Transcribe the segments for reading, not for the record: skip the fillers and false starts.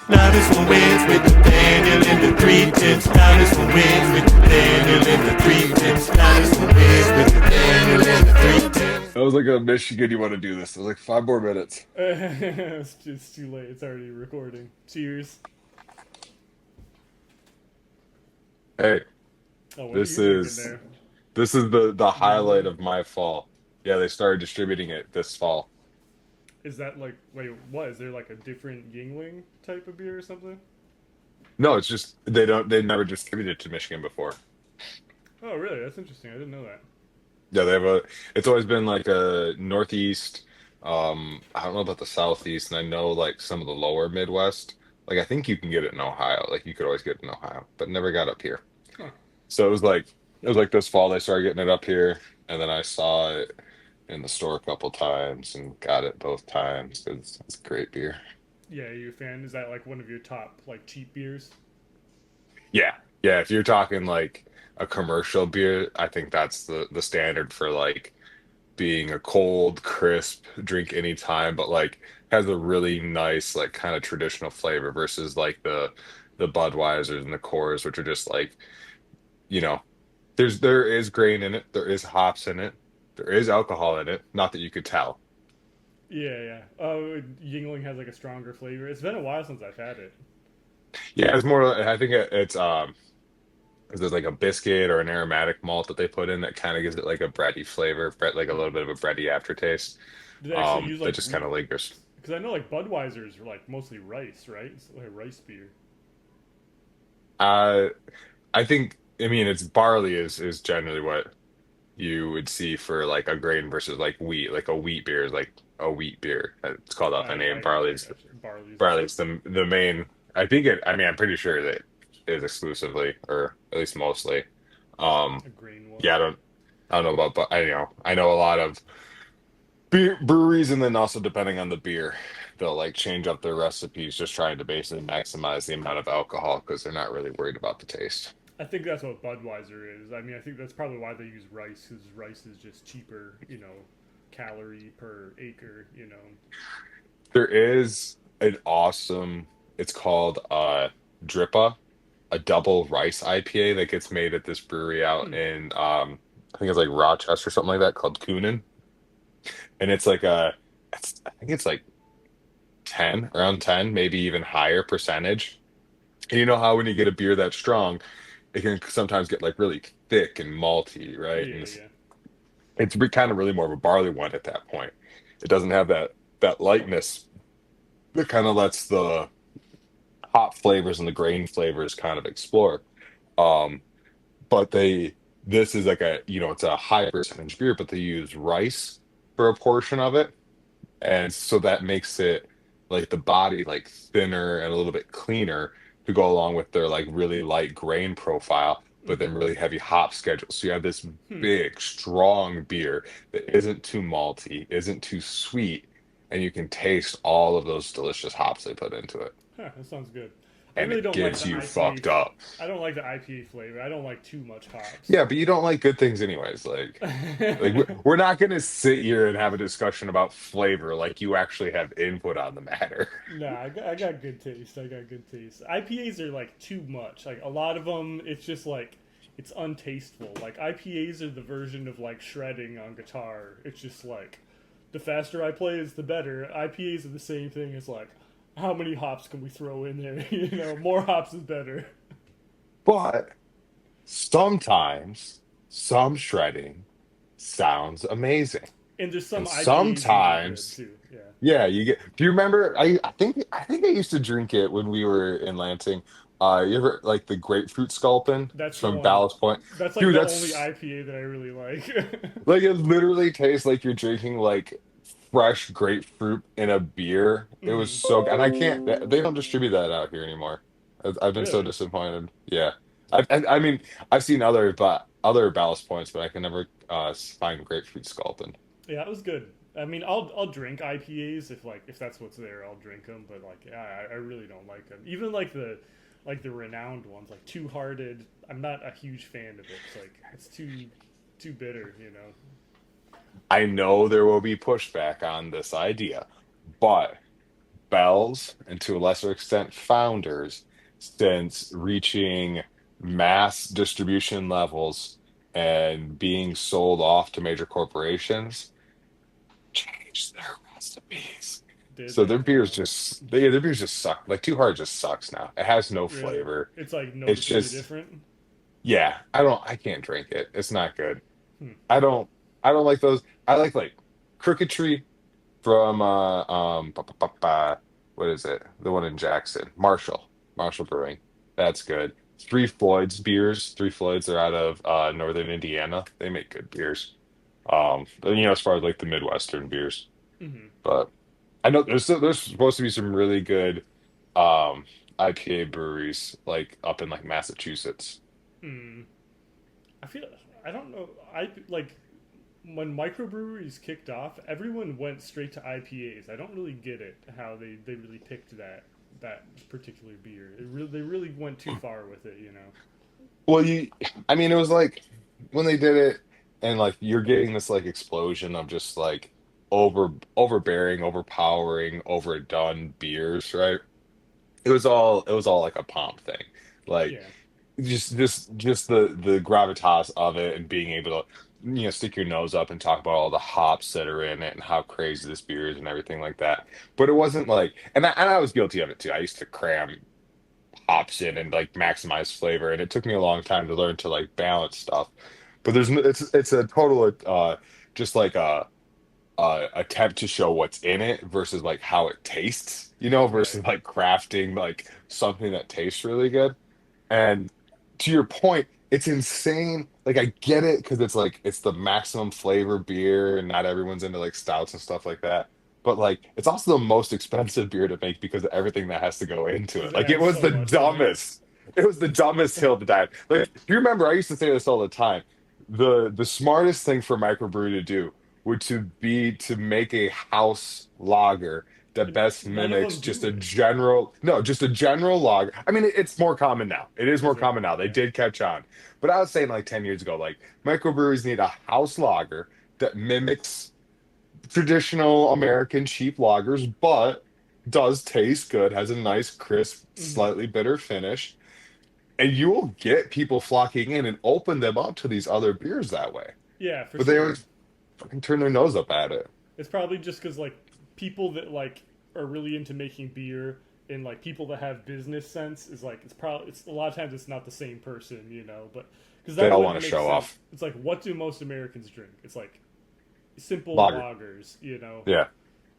Now this one wins with Nathaniel and the three tips. Now this one wins with Nathaniel and the three tips. Now this one wins with Nathaniel and the three tips. I was like, Michigan, you want to do this? I was like, 5 more minutes. It's just too late. It's already recording. Cheers. Hey, Oh, what are this you drinking is there? this is the highlight Yingling? of my fall. Yeah, they started distributing it this fall. Is that like, wait, what? Is there like a different Yingling type of beer or something? No, it's just they never distributed it to Michigan before. Oh, really? That's interesting. I didn't know that. Yeah, they have a it's always been like a Northeast, I don't know about the Southeast, and I know like some of the lower Midwest. Like I think you can get it in Ohio. Like you could always get it in Ohio, but never got up here. Huh. So it was like this fall they started getting it up here, and then I saw it in the store a couple times and got it both times because it's great beer. Yeah, are you a fan? Is that like one of your top like cheap beers? Yeah. Yeah, if you're talking like a commercial beer, I think that's the standard for like being a cold, crisp drink anytime, but like has a really nice like kind of traditional flavor versus like the Budweisers and the Coors, which are just like, you know, there is grain in it, there is hops in it, there is alcohol in it, not that you could tell. Yeah, yeah. Oh, Yingling has like a stronger flavor. It's been a while since I've had it. Yeah, it's more. I think it's 'cause there's like a biscuit or an aromatic malt that they put in that kind of gives it like a bready flavor, like a little bit of a bready aftertaste. Do they actually use That like just kind wheat? of lingers. Because I know like Budweisers are like mostly rice, right? It's like a rice beer. Uh, I think. I mean, it's barley is generally what you would see for like a grain versus like wheat. Like a wheat beer is like a wheat beer. It's called off a name. I gotcha, I Barley's gotcha. Barley's the barley's same. the main. I think it. I mean, I'm pretty sure that it is exclusively, or at least mostly. Um, A grain one. yeah, I don't know about, but I know a lot of breweries, and then also depending on the beer, they'll like change up their recipes, just trying to basically maximize the amount of alcohol because they're not really worried about the taste. I think that's what Budweiser is. I mean, I think that's probably why they use rice, because rice is just cheaper, calorie per acre, There is an awesome, it's called Drippa, a double rice IPA that gets made at this brewery out Hmm. in I think it's like Rochester or something like that called Coonan. And it's like I think it's like 10, around 10, maybe even higher percentage. And you know how when you get a beer that strong, it can sometimes get like really thick and malty, right? Yeah, And yeah. it's kind of really more of a barley one at that point. It doesn't have that lightness that kind of lets the hop flavors and the grain flavors kind of explore. Um, but this is like it's a high percentage beer, but they use rice for a portion of it. And so that makes it like the body like thinner and a little bit cleaner to go along with their like really light grain profile, but then Mm-hmm. really heavy hop schedule. So you have this Hmm. big, strong beer that isn't too malty, isn't too sweet, and you can taste all of those delicious hops they put into it. Huh, that sounds good. I And really it don't like gets the you IPA. fucked up. I don't like the IPA flavor. I don't like too much hops. Yeah, but you don't like good things anyways. Like we're not gonna sit here and have a discussion about flavor like you actually have input on the matter. Nah, I got good taste. I got good taste. IPAs are like too much. Like a lot of them, it's just like it's untasteful. Like IPAs are the version of like shredding on guitar. It's just like the faster I play is the better. IPAs are the same thing. It's like how many hops can we throw in there? More hops is better. But sometimes some shredding sounds amazing. And there's some And IPAs really good sometimes, too. Yeah. yeah, do you remember I think I used to drink it when we were in Lansing. You ever like the grapefruit sculpin? That's It's the from one. Ballast Point. That's like Dude, the only that's IPA that I really like. like it literally tastes like you're drinking like fresh grapefruit in a beer. It was Hmm. so, and I can't, they don't distribute that out here anymore. I've been so Really? disappointed. Yeah. I mean, I've seen other Ballast Points, but I can never find grapefruit sculpin. Yeah, it was good. I mean, I'll drink IPAs if that's what's there, I'll drink them. But like, yeah, I really don't like them. Even like the renowned ones, like Two Hearted. I'm not a huge fan of it. It's like it's too bitter. I know there will be pushback on this idea, but Bells, and to a lesser extent, Founders, since reaching mass distribution levels and being sold off to major corporations, changed their recipes. Did So they? their beers just suck. Like Too Hard just sucks now. It has no Really? flavor. It's like It's noticeably just different. yeah, I can't drink it. It's not good. Hmm. I don't I don't like those. I like Crooked Tree from what is it? The one in Jackson. Marshall Brewing. That's good. Three Floyds beers. Three Floyds are out of northern Indiana. They make good beers. As far as like the Midwestern beers. Hmm. But I know there's supposed to be some really good um IPA breweries like up in like Massachusetts. Hmm. I feel I don't know. I like when microbreweries kicked off, everyone went straight to IPAs. I don't really get it how they really picked that particular beer. They really went too far with it, you know. Well, I mean, it was like when they did it, and like you're getting this like explosion of just like overbearing, overpowering, overdone beers, right? It was all like a pomp thing, like Yeah. just the gravitas of it and being able to stick your nose up and talk about all the hops that are in it and how crazy this beer is and everything like that. But it wasn't like, and I was guilty of it too. I used to cram hops in and like maximize flavor, and it took me a long time to learn to like balance stuff. But it's a total just like a attempt to show what's in it versus like how it tastes, versus Right. like crafting like something that tastes really good. And to your point, it's insane. Like I get it because it's the maximum flavor beer, and not everyone's into like stouts and stuff like that. But like it's also the most expensive beer to make because of everything that has to go into Because it. it Like it adds was so the much to it. dumbest. It was the dumbest hill to die. Like you remember, I used to say this all the time. The smartest thing for microbrew to do would to be to make a house lager that best None of mimics them just do a it. general, no, just a general lager. I mean, it's more common now. It is more Is it? common now. They Okay. did catch on. But I was saying like 10 years ago, like microbreweries need a house lager that mimics traditional American cheap lagers, but does taste good, has a nice, crisp, Hmm. slightly bitter finish. And you will get people flocking in and open them up to these other beers that way. Yeah, for But they sure. always fucking turn their nose up at it. It's probably just because like people that like are really into making beer and like people that have business sense is like it's a lot of times it's not the same person, you know. But because They that all want wouldn't to make show sense. off. It's like what do most Americans drink? It's like simple Lager. lagers, you know. Yeah.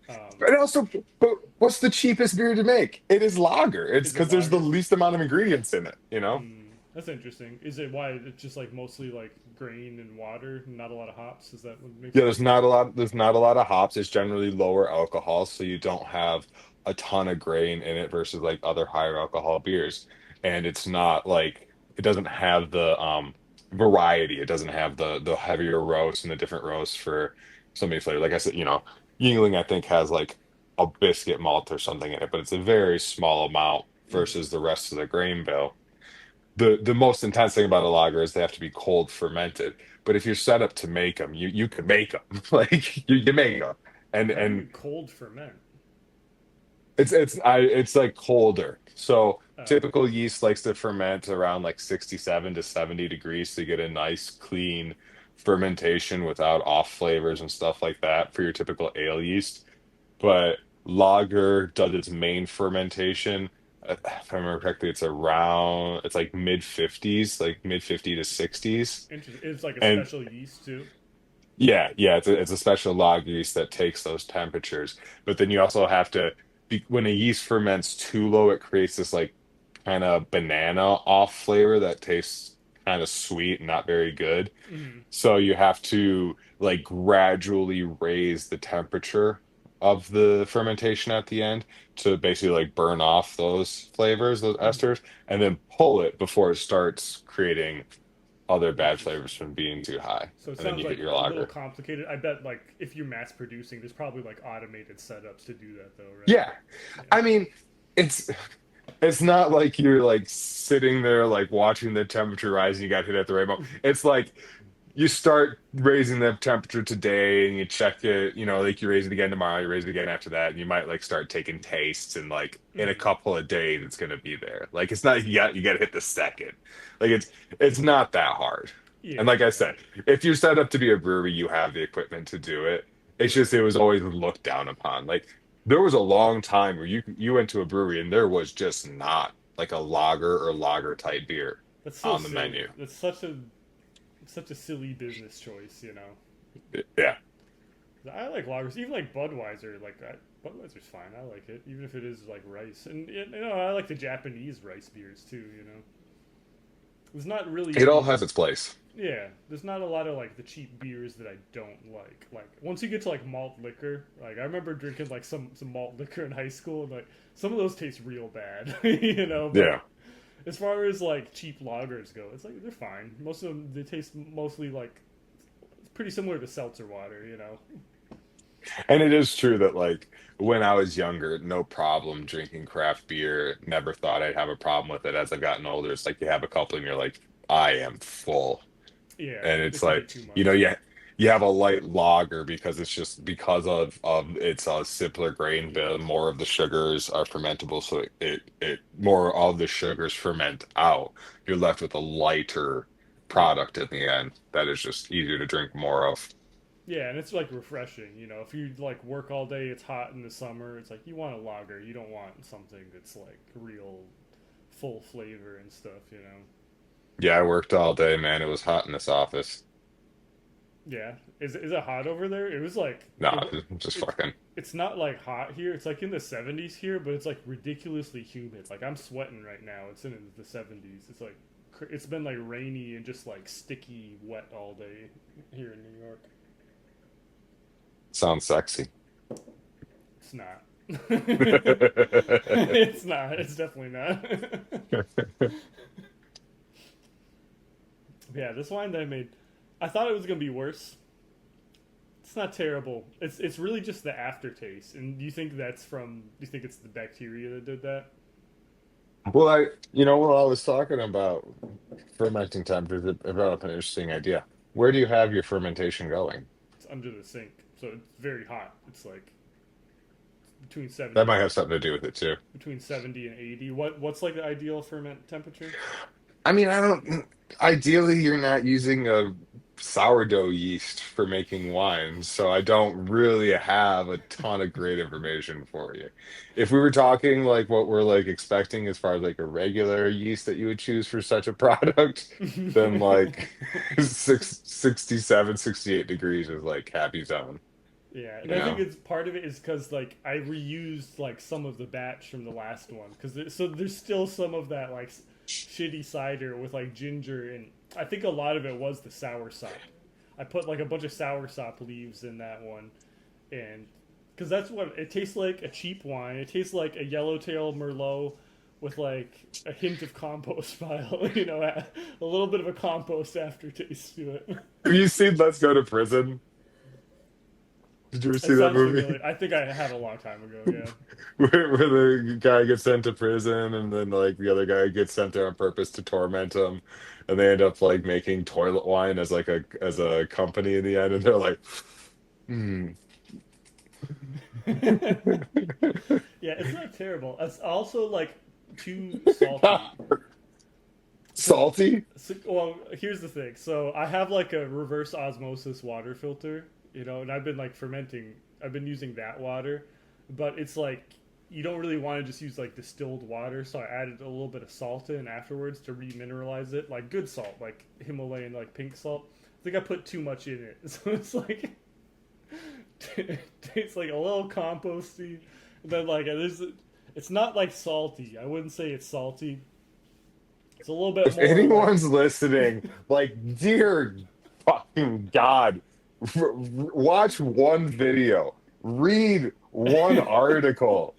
Um, And also, but what's the cheapest beer to make? It is lager. It's is it because there's the lager? least amount of ingredients in it? Hmm, that's interesting. Is it why it's just like mostly like grain and water, and not a lot of hops? Is that what makes Yeah, it cheaper? there's not a lot of hops. It's generally lower alcohol, so you don't have a ton of grain in it versus like other higher alcohol beers. And it's not like it doesn't have the variety. It doesn't have the heavier roast and the different roasts for so many flavors. Like I said, Yingling I think has like a biscuit malt or something in it, but it's a very small amount Hmm. versus the rest of the grain bill. The most intense thing about a lager is they have to be cold fermented. But if you're set up to make them, you can make them. Like you make them, and How do you and cold ferment? it's like colder. So Oh, typical yeast likes to ferment around like 67 to 70 degrees to get a nice clean fermentation without off flavors and stuff like that for your typical ale yeast. But lager does its main fermentation. If I remember correctly, it's like mid 50s, like mid 50 to 60s. interesting. It's like a And special yeast too. yeah, it's a special lager yeast that takes those temperatures. But then you also have to when a yeast ferments too low, it creates this like kind of banana off flavor that tastes kind of sweet and not very good. Hmm. So you have to like gradually raise the temperature of the fermentation at the end to basically like burn off those flavors, those Hmm. esters, and then pull it before it starts creating other bad Interesting. flavors from being too high. So it And then sounds you get like your a little lager. complicated. I bet like if you're mass producing, there's probably like automated setups to do that though, right? Yeah. Yeah. I mean, it's it's not like you're like sitting there like watching the temperature rise and you got hit at the right moment. It's like you start raising the temperature today and you check it, like you raise it again tomorrow, you raise it again after that, and you might like start taking tastes and like in a Mhm. couple of days it's gonna be there. Like it's not you gotta hit the second. Like it's not that hard. And Yeah, like I yeah. said, if you're set up to be a brewery, you have the equipment to do it. It's just Right. it was always looked down upon. Like there was a long time where you went to a brewery and there was just not like a lager or lager type beer That's so on the silly. menu. That's such a silly business choice, you know. Yeah. I like lagers, even like Budweiser. Budweiser's fine. I like it, even if it is like rice. And I like the Japanese rice beers too. You know, there's not really It all any. has its place. Yeah, there's not a lot of like the cheap beers that I don't like. Like once you get to like malt liquor, like I remember drinking like some malt liquor in high school, and like some of those taste real bad, you know. But Yeah. as far as like cheap lagers go, it's like they're fine. Most of them they taste mostly like it's pretty similar to seltzer water, you know. And it is true that like when I was younger, no problem drinking craft beer. Never thought I'd have a problem with it. As I've gotten older, it's like you have a couple and you're like, I am full. Yeah, And it it's can be like, too much. you have a light lager because it's just because of it's a simpler grain bill, more of the sugars are fermentable, so it more of the sugars ferment out. You're left with a lighter Yeah. product in the end that is just easier to drink more of. Yeah, and it's like refreshing, you know. If you like work all day, it's hot in the summer. It's like you want a lager. You don't want something that's like real full flavor and stuff, you know. Yeah, I worked all day, man. It was hot in this office. Yeah. Is it hot over there? It was like No, just it's fucking. it's not like hot here. It's like in the 70s here, but it's like ridiculously humid. Like I'm sweating right now. It's in the 70s. It's like it's been like rainy and just like sticky wet all day here in New York. Sounds sexy. It's not. It's not. It's definitely not. Yeah, this wine that I made, I thought it was gonna be worse. It's not terrible. It's really just the aftertaste. And do you think that's from? Do you think it's the bacteria that did that? Well, while I was talking about fermenting temperatures, it brought up an interesting idea. Where do you have your fermentation going? It's under the sink, so it's very hot. It's like between That 70 might have something to do with it too. between 70 and 80. What's like the ideal ferment temperature? I mean, I don't. Ideally, you're not using a sourdough yeast for making wine, so I don't really have a ton of great information for you. If we were talking like what we're like expecting as far as like a regular yeast that you would choose for such a product, then like 67, 68 degrees is like happy zone, Yeah, and you I think know? it's part of it is because like I reused like some of the batch from the last one because so there's still some of that like shitty cider with like ginger and I think a lot of it was the soursop. I put like a bunch of soursop leaves in that one, and because that's what it tastes like a cheap wine. It tastes like a yellowtail merlot with like a hint of compost pile, a little bit of a compost aftertaste to it. Have you seen Let's Go to Prison? Did you ever It see that sounds movie? familiar. I think I have a long time ago. Yeah. Where the guy gets sent to prison and then like the other guy gets sent there on purpose to torment him, and they end up like making toilet wine as like a company in the end, and they're like, hmm. Yeah, it's not terrible. It's also like too salty. Because, Salty? well, here's the thing. So I have like a reverse osmosis water filter, and I've been like fermenting. I've been using that water, but it's like you don't really want to just use like distilled water. So I added a little bit of salt in afterwards to remineralize it, like good salt, like Himalayan like pink salt. I think I put too much in it, so it's like it's like a little composty. And then like it's not like salty. I wouldn't say it's salty. It's a little bit If more like anyone's listening, like, dear fucking God, watch one video, read one article,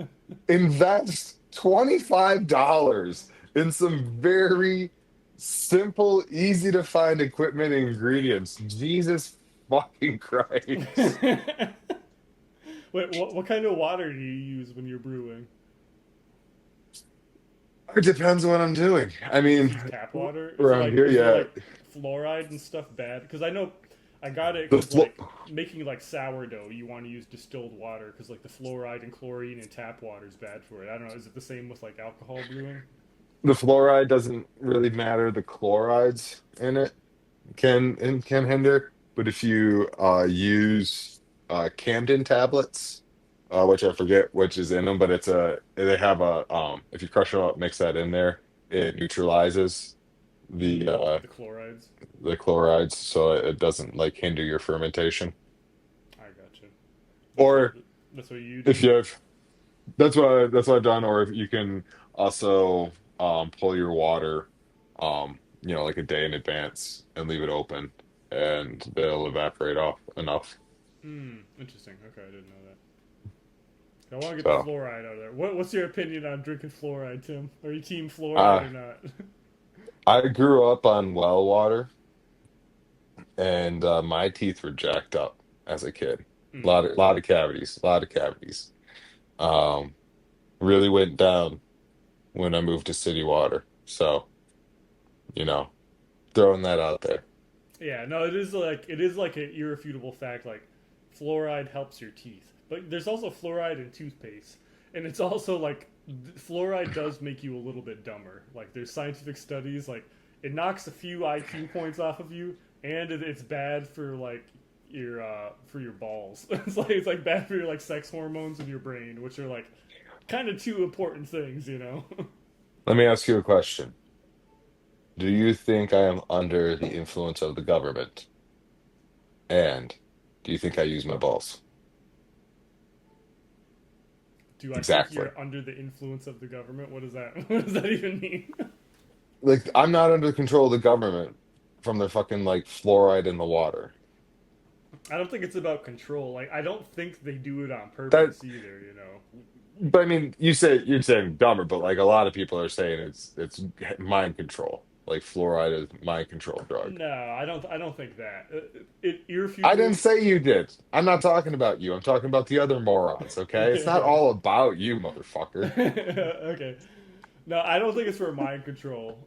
invest $25 in some very simple, easy to find equipment and ingredients. Jesus fucking Christ. Wait, what kind of water do you use when you're brewing? It depends what I'm doing. I You just mean, use tap water? around here, Is it yeah. like fluoride and stuff bad? Because I know I got it The because like making like sourdough, you want to use distilled water because like the fluoride and chlorine in tap water is bad for it. I don't know. Is it the same with like alcohol brewing? the fluoride doesn't really matter. The chlorides in it can hinder. But if you use Camden tablets, which I forget which is in them, but they have a if you crush them up, mix that in there, it neutralizes the uh The chlorides. the chlorides, so it doesn't like hinder your fermentation. I gotcha. That's what Or that's what you if do. you have that's what I've done, or if you can also pull your water like a day in advance and leave it open and they'll evaporate off enough. Hmm. Interesting. Okay, I didn't know that. I want to get the So fluoride out of there. What's your opinion on drinking fluoride, Tim? Are you team fluoride uh or not? I grew up on well water and my teeth were jacked up as a kid. Hmm. Lot of cavities, a lot of cavities. Um Really went down when I moved to city water. So, you know, throwing that out there. Yeah, no, it is like an irrefutable fact. Like, fluoride helps your teeth, but there's also fluoride in toothpaste, and it's also like fluoride does make you a little bit dumber. Like, there's scientific studies like it knocks a few IQ points off of you, and it's bad for your balls. It's like bad for your like sex hormones in your brain, which are like kind of two important things, you know. Let me ask you a question. Do you think I am under the influence of the government? And do you think I use my balls? Do I think Exactly. you're under the influence of the government? What does that what does that even mean? Like, I'm not under the control of the government from the fucking like fluoride in the water. I don't think it's about control. Like I don't think they do it on That, purpose either. You know. but I mean, you're saying dumber, but like a lot of people are saying it's mind control. Like fluoride is mind control drug. No, I don't. I don't think that. It I didn't irrefutable. say you did. I'm not talking about you. I'm talking about the other morons, okay? It's not all about you, motherfucker. Okay. No, I don't think it's for mind control.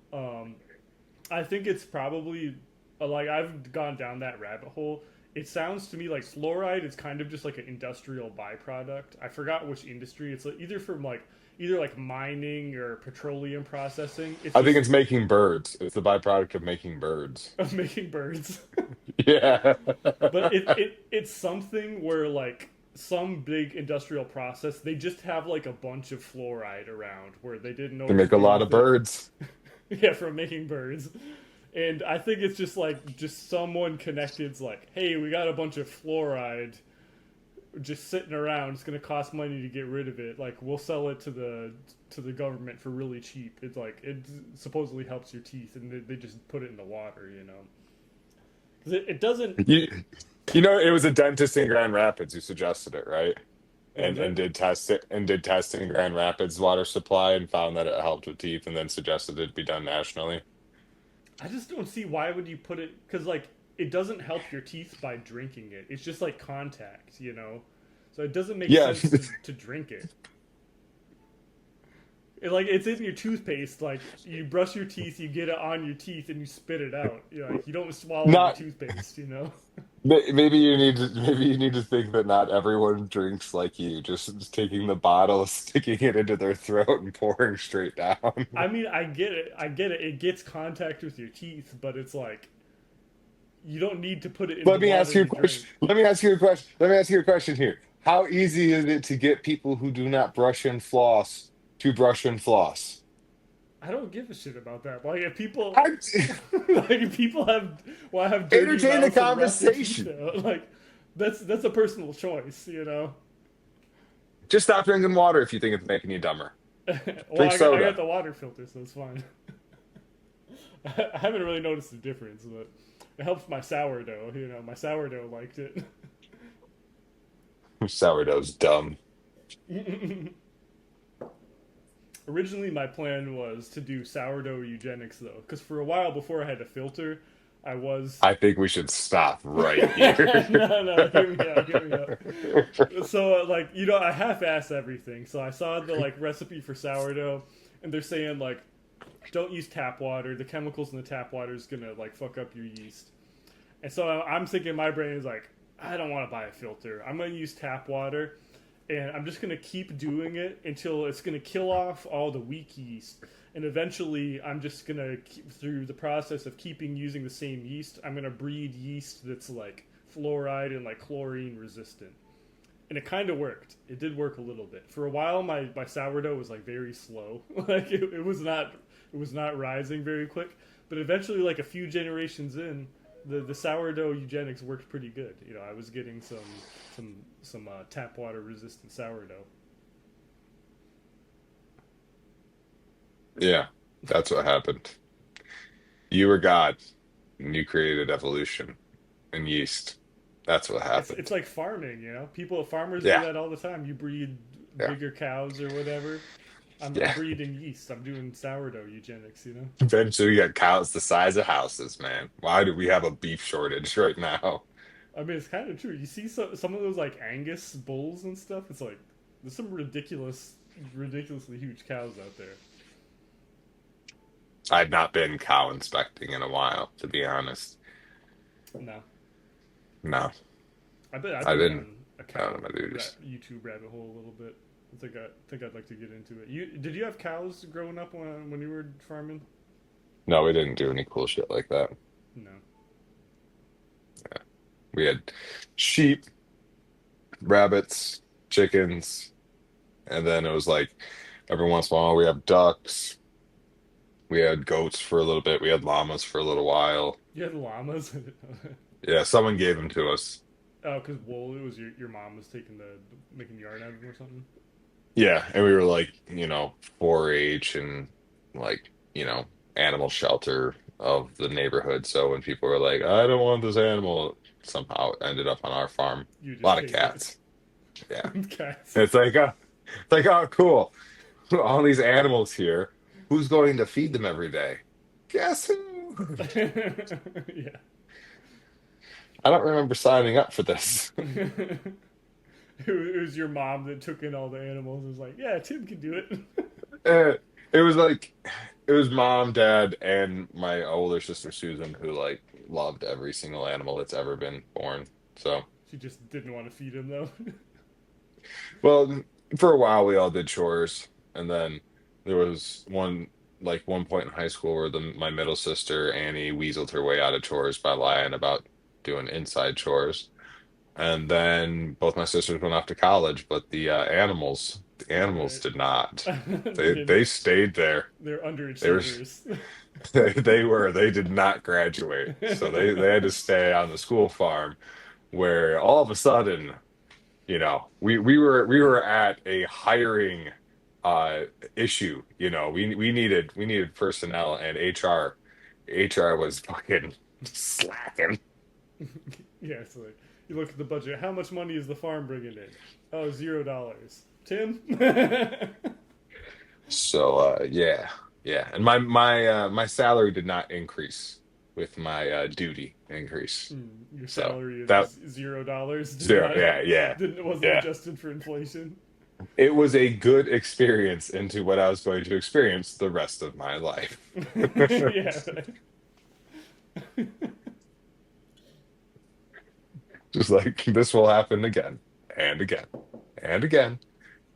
I think it's probably like I've gone down that rabbit hole. It sounds to me like fluoride is kind of just like an industrial byproduct. I forgot which industry. It's like either like mining or petroleum processing. It's I think just it's making birds. It's the byproduct of making birds. of making birds. Yeah. But it's something where like some big industrial process they just have like a bunch of fluoride around where they didn't know They it was make a being lot a of thing. birds. Yeah, from making birds. And I think it's just someone connected's like, hey, we got a bunch of fluoride just sitting around. It's gonna cost money to get rid of it. Like we'll sell it to the government for really cheap. It's like it supposedly helps your teeth, and they just put it in the water, you know. Because it doesn't. It was a dentist in Grand Rapids who suggested it, right? Was And it? did testing in Grand Rapids water supply and found that it helped with teeth and then suggested it be done nationally. I just don't see why would you put it because like it doesn't help your teeth by drinking it. It's just like contact, you know. So it doesn't make Yeah. sense to drink it. Like it's in your toothpaste. Like you brush your teeth, you get it on your teeth, and you spit it out. Like you don't swallow your Not toothpaste, you know. maybe you need to think that not everyone drinks like you, just taking the bottle, sticking it into their throat and pouring straight down. I mean, I get it. I get it. It gets contact with your teeth, but it's like you don't need to put it in the Let me water ask you a you drink. question. Let me ask you a question. Let me ask you a question here. How easy is it to get people who do not brush and floss to brush and floss? I don't give a shit about that. Like if people, I, like if people have dirty entertain the mouths and rough their teeth conversation. out, like that's a personal choice, you know. Just stop drinking water if you think it's making you dumber. Well, Drink I got soda. the water filter, so it's fine. I haven't really noticed the difference, but it helps my sourdough. You know, my sourdough liked it. Sourdough's dumb. Originally, my plan was to do sourdough eugenics, though, because for a while before I had a filter, I was. I think we should stop right here. No, hear me out, hear me out. So, like, you know, I half-ass everything. So I saw the like recipe for sourdough, and they're saying like don't use tap water. The chemicals in the tap water is gonna like fuck up your yeast. And so I'm thinking, my brain is like, I don't want to buy a filter. I'm gonna use tap water, and I'm just gonna keep doing it until it's gonna kill off all the weak yeast. And eventually, I'm just gonna keep through the process of keeping using the same yeast. I'm gonna breed yeast that's like fluoride and like chlorine resistant. And it kind of worked. It did work a little bit. For a while, my sourdough was like very slow. Like it was not rising very quick. But eventually, like a few generations in, the sourdough eugenics worked pretty good. You know, I was getting some tap water resistant sourdough. Yeah, that's what happened. You were God, and you created evolution and yeast. That's what It's happened. like farming, you know. Farmers do Yeah, that all the time. You breed yeah, bigger cows or whatever. I'm yeah. breeding yeast. I'm doing sourdough eugenics, you know. Eventually, you got cows the size of houses, man. Why do we have a beef shortage right now? I mean, it's kind of true. You see some of those like Angus bulls and stuff. It's like there's some ridiculously huge cows out there. I've not been cow inspecting in a while, to be honest. No, No, I've I've been been down a out cow of my duties. YouTube rabbit hole a little bit. I think I'd like to get into it. Did you have cows growing up when you were farming? No, we didn't do any cool shit like that. No. We had sheep, rabbits, chickens, and then it was like every once in a while we have ducks. We had goats for a little bit. We had llamas for a little while. You had llamas. Yeah, someone gave them to us. Oh, because wool. It was your mom was taking making yarn out of them or something. Yeah, and we were like, 4-H and like, animal shelter of the neighborhood. So when people were like, I don't want this animal, somehow it ended up on our farm. You A just lot of take it. cats. Yeah. Cats. It's like, oh, cool. All these animals here. Who's going to feed them every day? Guess who? Yeah. I don't remember signing up for this. It was your mom that took in all the animals. It was like, yeah, Tim can do it. Eh, it was like it was mom, dad, and my older sister Susan who like loved every single animal that's ever been born. So, She just didn't want to feed him though. well, for a while we all did chores, and then there was one point in high school where my middle sister Annie weaseled her way out of chores by lying about doing inside chores. And then both my sisters went off to college, but the animals Right. did not. They They didn't. stayed there. They're They were underachievers. they did not graduate. So they had to stay on the school farm where all of a sudden, we were at a hiring uh issue. We needed personnel and HR was fucking slacking. Yeah, it's like you look at the budget. How much money is the farm bringing in? Oh, $0. Tim. So yeah, yeah, and my salary did not increase with my duty increase. Your So salary of that $0 did zero, not yeah, yeah, didn't wasn't yeah. adjusted for inflation. It was a good experience into what I was going to experience the rest of my life. Yeah. Just like this will happen again and again and again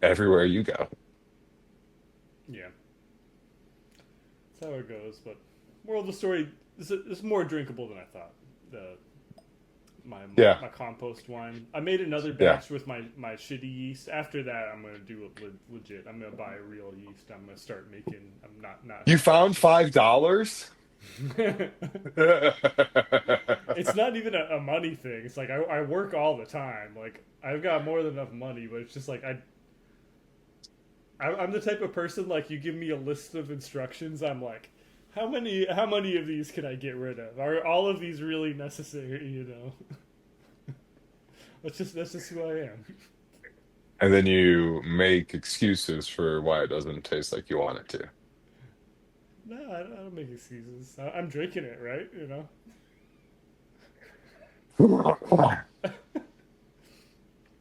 everywhere you go. Yeah. That's how it goes. But moral of the story is more drinkable than I thought. The Yeah, my compost wine. I made another yeah. batch with my shitty yeast. After that, I'm gonna do it legit. I'm gonna buy real yeast. I'm gonna start making. I'm not You having found $5? It's not even a money thing. It's like I work all the time. Like I've got more than enough money, but it's just like I'm the type of person like you give me a list of instructions. I'm like, how many of these can I get rid of? Are all of these really necessary? You know, that's just who I am. And then you make excuses for why it doesn't taste like you want it to. No, I don't make excuses. I'm drinking it, right? You know.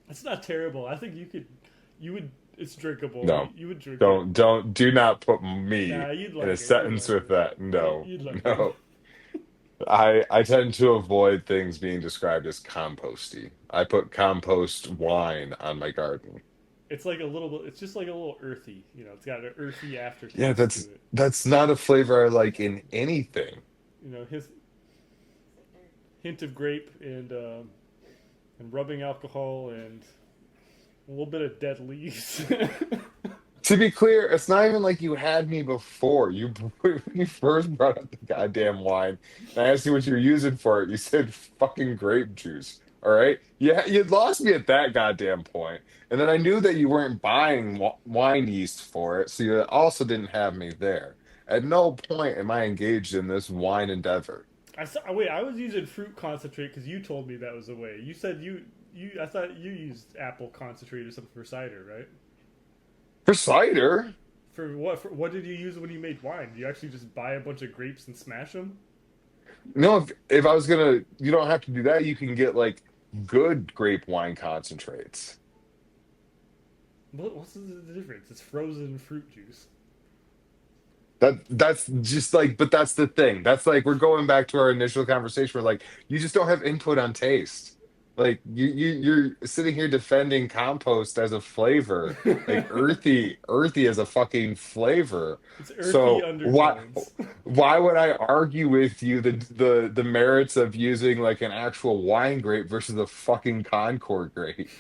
It's not terrible. I think you would It's drinkable. No, You would drink it. do not put Nah, me you'd in a like it. You'd sentence like with it. that. No, You'd like it. no. I tend to avoid things being described as composty. I put compost wine on my garden. It's like a little bit. It's just like a little earthy. It's got an earthy Yeah, aftertaste to it. that's not a flavor I like in anything. His hint of grape and rubbing alcohol and a little bit of dead leaves. To be clear, it's not even like you had me before. When you first brought up the goddamn wine, and I asked you what you were using for it. You said fucking grape juice. All right, yeah, you'd lost me at that goddamn point, and then I knew that you weren't buying wine yeast for it, so you also didn't have me there. At no point am I engaged in this wine endeavor. Wait, I was using fruit concentrate because you told me that was the way. You said you. I thought you used apple concentrate or something for cider, right? For cider, For what? What did you use when you made wine? Do you actually just buy a bunch of grapes and smash them? no, if I was gonna, you don't have to do that. You can get like good grape wine concentrates. What's the difference? It's frozen fruit juice. That's just like, but that's the thing. That's like we're going back to our initial conversation where like you just don't have input on taste. Like you're sitting here defending compost as a flavor, like earthy as a fucking flavor. It's earthy So undertones. why would I argue with you the merits of using like an actual wine grape versus a fucking Concord grape?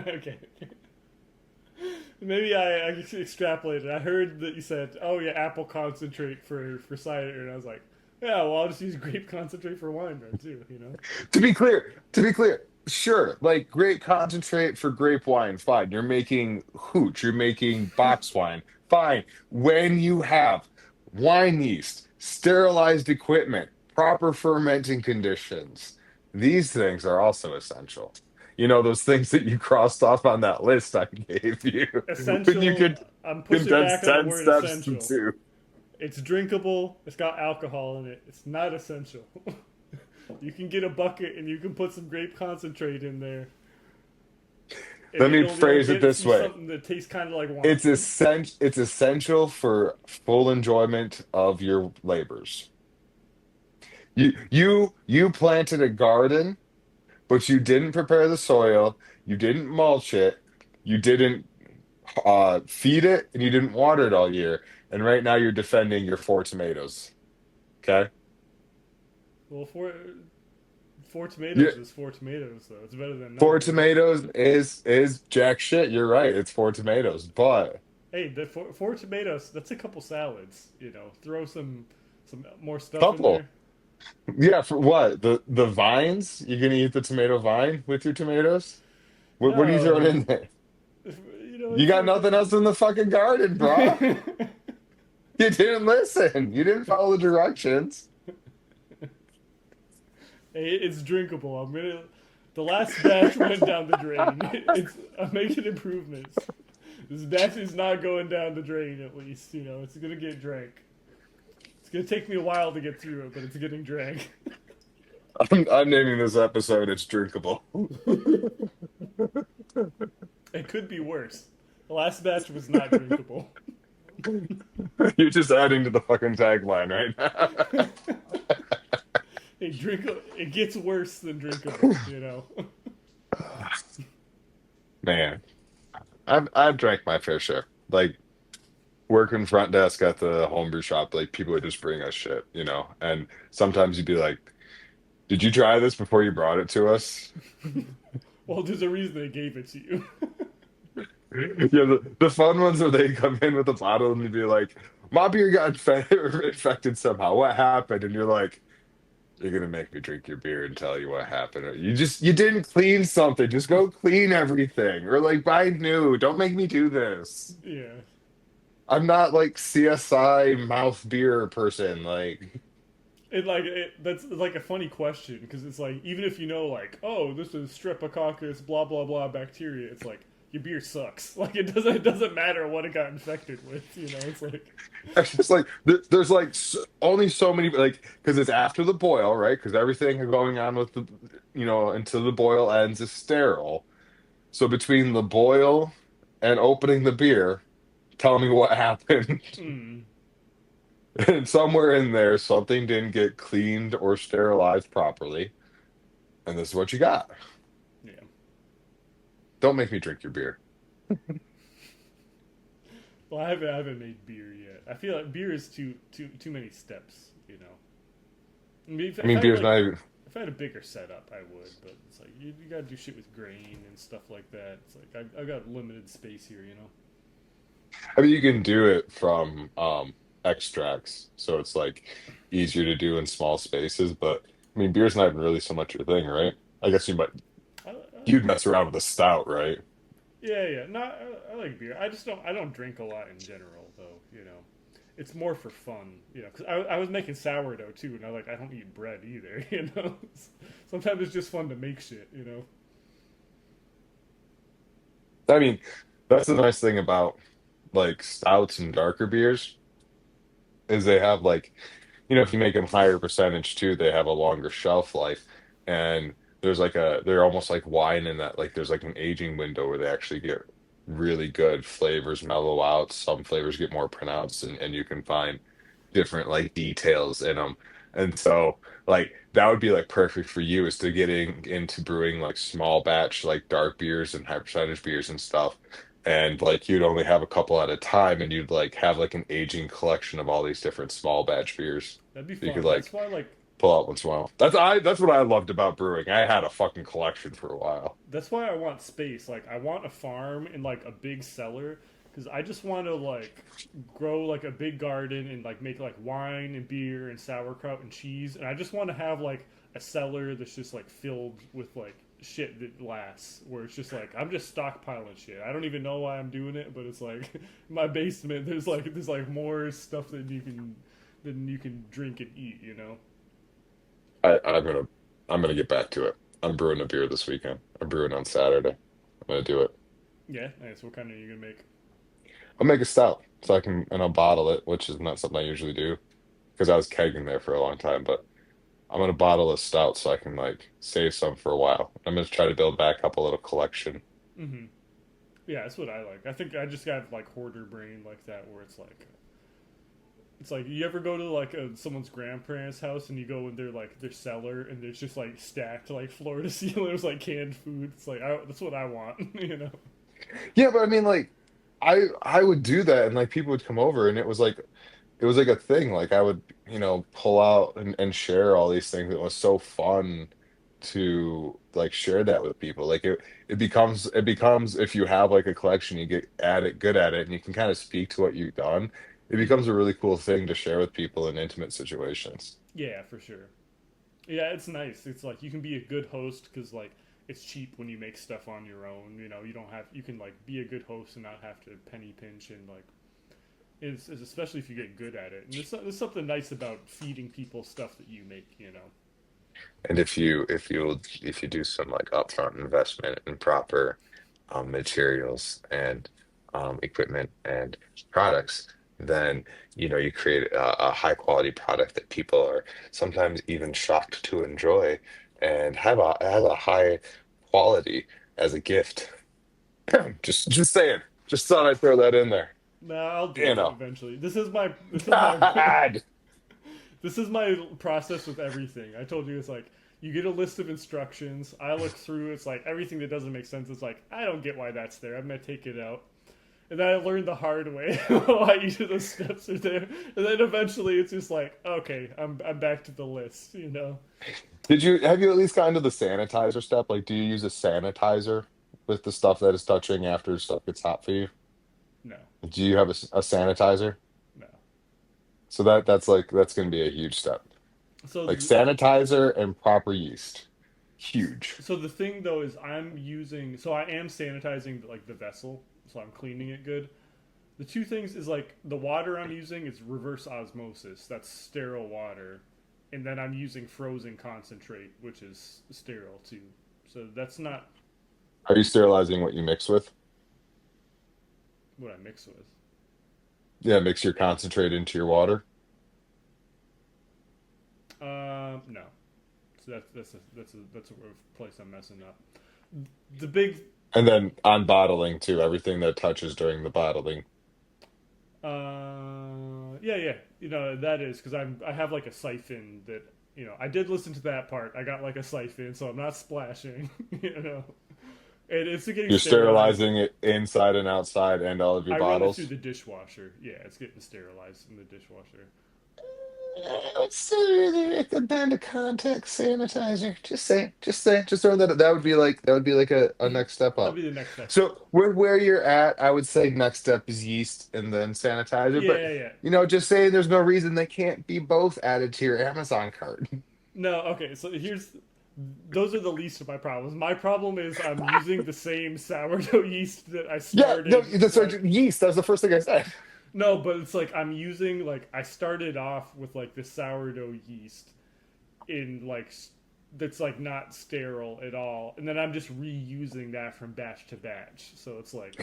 Okay. Maybe I extrapolated. I heard that you said, "Oh yeah, apple concentrate for cider," and I was like, "Yeah, well, I'll just use grape concentrate for wine then too." To be clear, sure, like grape concentrate for grape wine, fine. You're making hooch, you're making box wine, fine. When you have wine yeast, sterilized equipment, proper fermenting conditions, these things are also essential. You know, those things that you crossed off on that list I gave you when you Essential. could I'm pushing condense back on the 10 word steps to essential. two. It's drinkable. It's got alcohol in it. It's not essential. You can get a bucket and you can put some grape concentrate in there. And Let me it'll phrase it get this you way. something that tastes kind of like It's wine. essential for full enjoyment of your labors. You planted a garden, but you didn't prepare the soil, you didn't mulch it, you didn't feed it, and you didn't water it all year. And right now you're defending your four tomatoes. Okay? Well, four Yeah, tomatoes is four tomatoes, though. It's better than four nothing. tomatoes is jack shit. You're right. It's four tomatoes, but Hey, the four tomatoes. That's a couple salads. Throw some more stuff in couple. there. Yeah, for what? The vines? You gonna eat the tomato vine with your tomatoes? What are you throwing No, in there? You it's got like nothing else in the fucking garden, bruh. You didn't listen. You didn't follow the directions. hey, it's drinkable. I'm gonna. The last batch went down the drain. I'm making improvements. This batch is not going down the drain. At least it's gonna get drank. It's gonna take me a while to get through it, but it's getting drank. I'm naming this episode It's Drinkable. It could be worse. The last batch was not drinkable. You're just adding to the fucking tagline right now. Hey, it gets worse than drinkable. Man, I've drank my fair share. Like working front desk at the homebrew shop, like people would just bring us shit, and sometimes you'd be like, "Did you try this before you brought it to us?" Well, there's a reason they gave it to you. Yeah, the fun ones where they come in with a bottle and you'd be like, "My beer got infected somehow. What happened?" And you're like, "You're gonna make me drink your beer and tell you what happened. Or you didn't clean something. Just go clean everything. Or like buy new. Don't make me do this. Yeah. I'm not like CSI mouth beer person. Like That's like a funny question because it's like even if like, oh, this is streptococcus blah blah blah bacteria, it's like your beer sucks. Like it doesn't matter what it got infected with. It's like it's just like there's like only so many like because it's after the boil, right? Because everything going on with the until the boil ends is sterile. So between the boil and opening the beer, telling me what happened. Mm, And somewhere in there, something didn't get cleaned or sterilized properly. And this is what you got. yeah. Don't make me drink your beer. Well, I haven't made beer yet. I feel like beer is too many steps. You know. I mean, I mean, I had beer's like not even. if I had a bigger setup, I would. But it's like you gotta do shit with grain and stuff like that. It's like I got limited space here. You know. I mean, you can do it from extracts, so it's like easier to do in small spaces. But I mean, beer's not even really so much your thing, right? I guess you'd mess around with a stout, right? Yeah, yeah. No, I like beer. I just don't. I don't drink a lot in general, though. You know, it's more for fun. You know, because I was making sourdough too, and I don't eat bread either. You know, sometimes it's just fun to make shit. You know. I mean, that's the nice thing about like stouts and darker beers is they have like, if you make them higher percentage too, they have a longer shelf life. And they're almost like wine in that like there's like an aging window where they actually get really good flavors mellow out. Some flavors get more pronounced and you can find different like details in them. And so like that would be like perfect for you is to getting into brewing like small batch like dark beers and high percentage beers and stuff. And like you'd only have a couple at a time and you'd like have like an aging collection of all these different small batch beers. That'd be You could fun. That's like why like pull out once in a while. That's what I loved about brewing. I had a fucking collection for a while. that's why I want space. Like I want a farm and like a big cellar because I just want to like grow like a big garden and like make like wine and beer and sauerkraut and cheese. And I just want to have like a cellar that's just like filled with like shit that lasts. Where it's just like I'm just stockpiling shit. I don't even know why I'm doing it, but it's like in my basement. There's like more stuff than you can drink and eat. You know. I, I'm gonna I'm gonna get back to it. I'm brewing a beer this weekend. I'm brewing on Saturday. I'm gonna do it. Yeah. Nice. What kind are you gonna make? I'll make a stout so I can and I'll bottle it, which is not something I usually do because I was kegging there for a long time. But I'm gonna bottle a stout so I can like save some for a while. I'm gonna try to build back up a little collection. Mm-hmm. Yeah, that's what I like. I think I just got like hoarder brain like that, where it's like you ever go to like someone's grandparents' house and you go in their cellar and there's just like stacked like floor to ceiling, it's like canned food. It's like that's what I want, you know. Yeah, but I mean, like, I would do that, and like people would come over, and it was like a thing. Like I would, pull out and share all these things. It was so fun to like share that with people. Like it becomes if you have like a collection, you get at it, good at it, and you can kind of speak to what you've done. It Mm-hmm. becomes a really cool thing to share with people in intimate situations. Yeah, for sure. Yeah, it's nice. It's like you can be a good host because like it's cheap when you make stuff on your own. You know, you can like be a good host and not have to penny pinch and like it's especially if you get good at it. And there's something nice about feeding people stuff that you make. You know. And if you do some like upfront investment in proper materials and equipment and products, then you create a high quality product that people are sometimes even shocked to enjoy and has a high quality as a gift. Just saying. Just thought I'd throw that in there. Nah, I'll do You it know. eventually. This is my God. this is my process with everything. I told you it's like you get a list of instructions. I look through. It's like everything that doesn't make sense. It's like I don't get why that's there. I'm gonna take it out. And then I learned the hard way why each of those steps are there. And then eventually it's just like, okay, I'm back to the list. You know? Have you at least gotten to the sanitizer step? Like, do you use a sanitizer with the stuff that is touching after stuff gets hot for you? No, Do you have a sanitizer? no. So that's going to be a huge step. So Like the, sanitizer and proper yeast. Huge. so the thing though is I am sanitizing like the vessel, so I'm cleaning it good. The two things is like the water I'm using is reverse osmosis. That's sterile water. And then I'm using frozen concentrate, which is sterile too. So that's not Are you sterilizing what you mix with? what I mix with. Yeah, mix your concentrate into your water. No. So that's a place I'm messing up. The big And then on bottling too, everything that touches during the bottling. Yeah, yeah. That is because I have like a siphon that I did listen to that part. I got like a siphon, so I'm not splashing. And it's getting You're sterilized. sterilizing it inside and outside and all of your I run it through bottles. the dishwasher. Yeah, it's getting sterilized in the dishwasher. It's a band of contact sanitizer. Just throw that. That would be like a next step That'd up. be the next step. So where you're at, I would say next step is yeast and then sanitizer. But Yeah, yeah. just saying there's no reason they can't be both added to your Amazon cart. No, okay. So those are the least of my problems. My problem is I'm using the same sourdough yeast that I Yeah, no, started. that's Like, what yeast. That was the first thing I said. no, but it's like I'm using like I started off with like the sourdough yeast in that's like not sterile at all, and then I'm just reusing that from batch to batch. So it's like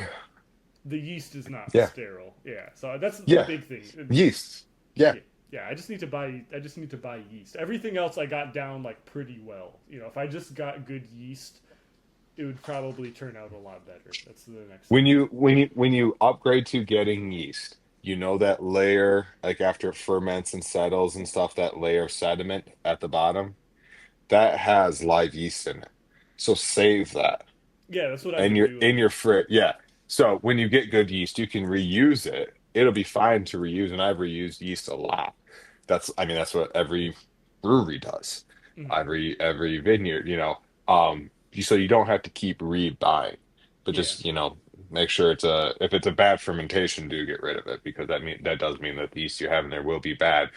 the yeast is not Yeah, sterile. Yeah, so that's the yeah, big thing. yeast. Yeah. Yeah, yeah. I just need to buy yeast. Everything else I got down like pretty well. If I just got good yeast, it would probably turn out a lot better. That's the next When thing. you upgrade to getting yeast, that layer, like after it ferments and settles and stuff, that layer of sediment at the bottom, that has live yeast in it. So save that. Yeah, that's what I've And been you're in doing. your fridge. Yeah. So when you get good yeast, you can reuse it. It'll be fine to reuse, and I've reused yeast a lot. I mean, that's what every brewery does. Mhm. Every vineyard, so you don't have to keep rebuying, but Yeah, just, make sure if it's a bad fermentation, do get rid of it because that does mean that the yeast you have in there will be bad.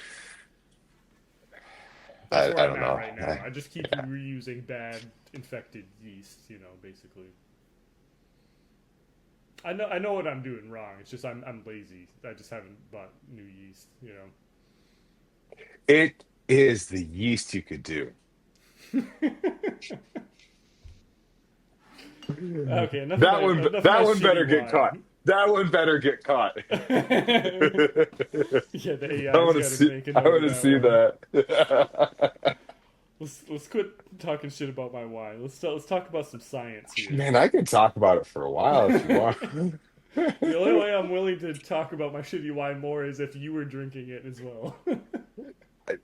that's where I I'm don't at know. right now. I just keep Yeah. reusing bad infected yeast. Basically. I know what I'm doing wrong. It's just I'm lazy. I just haven't bought new yeast. It is the yeast you could do. Okay, enough of That my one, enough of my that one shitty better get caught. wine. That one better get caught. Yeah, the I AI's want to got to see. make a I note want of to that see one. that. Let's quit talking shit about my wine. Let's talk about some science here. Man, I could talk about it for a while if you want. The only way I'm willing to talk about my shitty wine more is if you were drinking it as well.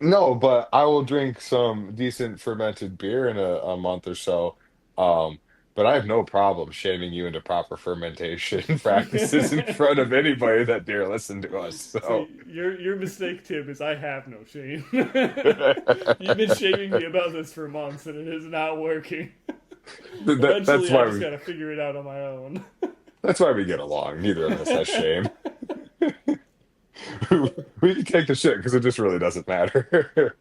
No, but I will drink some decent fermented beer in a month or so. Um, but I have no problem shaming you into proper fermentation practices in front of anybody that dare listen to us. So See, your mistake, Tim, is I have no shame. You've been shaming me about this for months, and it is not working. that's Eventually, I why just gotta figure it out on my own. we get along. Neither of us has shame. We can take the shit because it just really doesn't matter.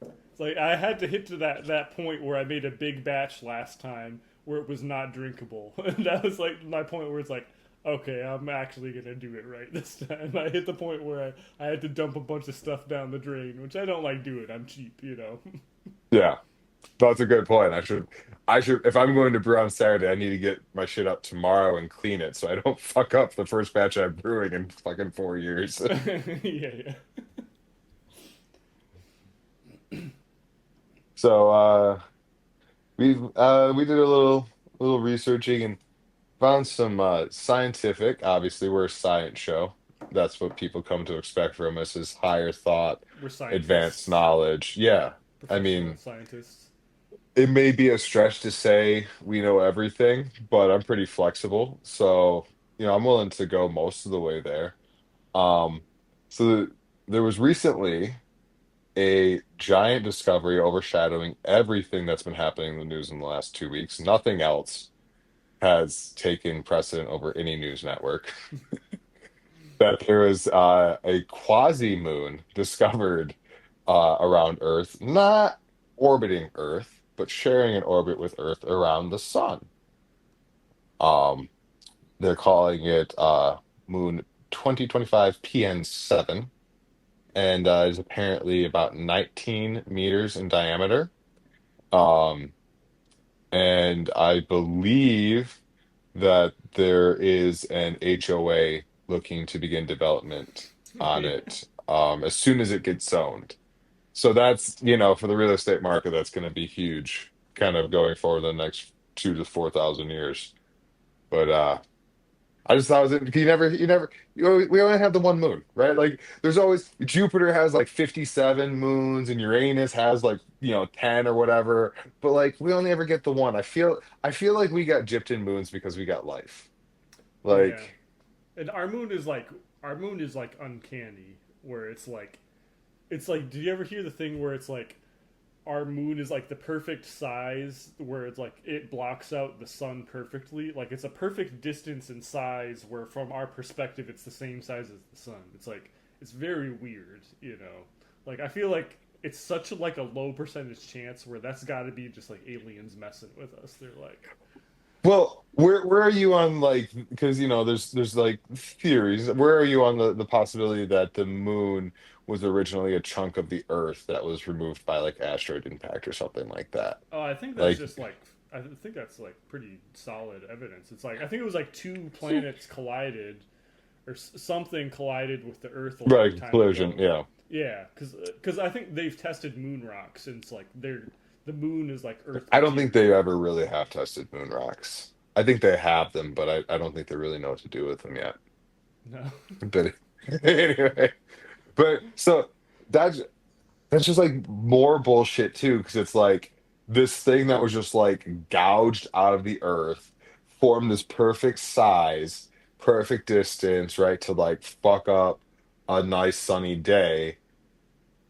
It's like I had to hit to that point where I made a big batch last time where it was not drinkable. And that was like my point where it's like, okay, I'm actually gonna do it right this time. I hit the point where I had to dump a bunch of stuff down the drain, which I don't like doing. I'm cheap. Yeah, that's a good point. I should, if I'm going to brew on Saturday, I need to get my shit up tomorrow and clean it so I don't fuck up the first batch I'm brewing in fucking 4 years. Yeah, So we did a little researching and found some scientific. Obviously, we're a science show. That's what people come to expect from us is higher thought, we're advanced scientists, knowledge. Yeah, I professional mean, scientists. it may be a stretch to say we know everything, but I'm pretty flexible. So, I'm willing to go most of the way there. Um, so there was recently a giant discovery overshadowing everything that's been happening in the news in the last 2 weeks. Nothing else has taken precedent over any news network. That there is a quasi moon discovered around Earth, not orbiting Earth, but sharing an orbit with Earth around the sun. Um, they're calling it Moon 2025 PN7, and is apparently about 19 meters in diameter. Um, and I believe that there is an HOA looking to begin development on Yeah. it as soon as it gets zoned. So that's, for the real estate market, that's going to be huge, kind of going forward the next 2 to 4,000 years. But I just thought it was we only have the one moon, right? Like there's always Jupiter has like 57 moons and Uranus has like, 10 or whatever, but like we only ever get the one. I feel like we got gypped in moons because we got life. Yeah, Like and our moon is like uncanny, where it's like. Did you ever hear the thing where it's like our moon is like the perfect size, where it's like it blocks out the sun perfectly. Like it's a perfect distance and size, where from our perspective it's the same size as the sun. It's like it's very weird, you know. Like I feel like it's such like a low percentage chance where that's got to be just like aliens messing with us. They're like, well, where are you on like because there's like theories. Where are you on the possibility that the moon was originally a chunk of the Earth that was removed by like asteroid impact or something like that? oh, I think that's Like just like I think that's like pretty solid evidence. It's like I think it was like two planets collided or something collided with the Earth a long right, time collision, ago. yeah. Yeah, because I think they've tested moon rocks since like the moon is like Earth I don't think they material. ever really have tested moon rocks. I think they have them, but I don't think they really know what to do with them yet. No. But anyway, but so that's that's just like more bullshit too, because it's like this thing that was just like gouged out of the earth, formed this perfect size, perfect distance, right, to like fuck up a nice sunny day.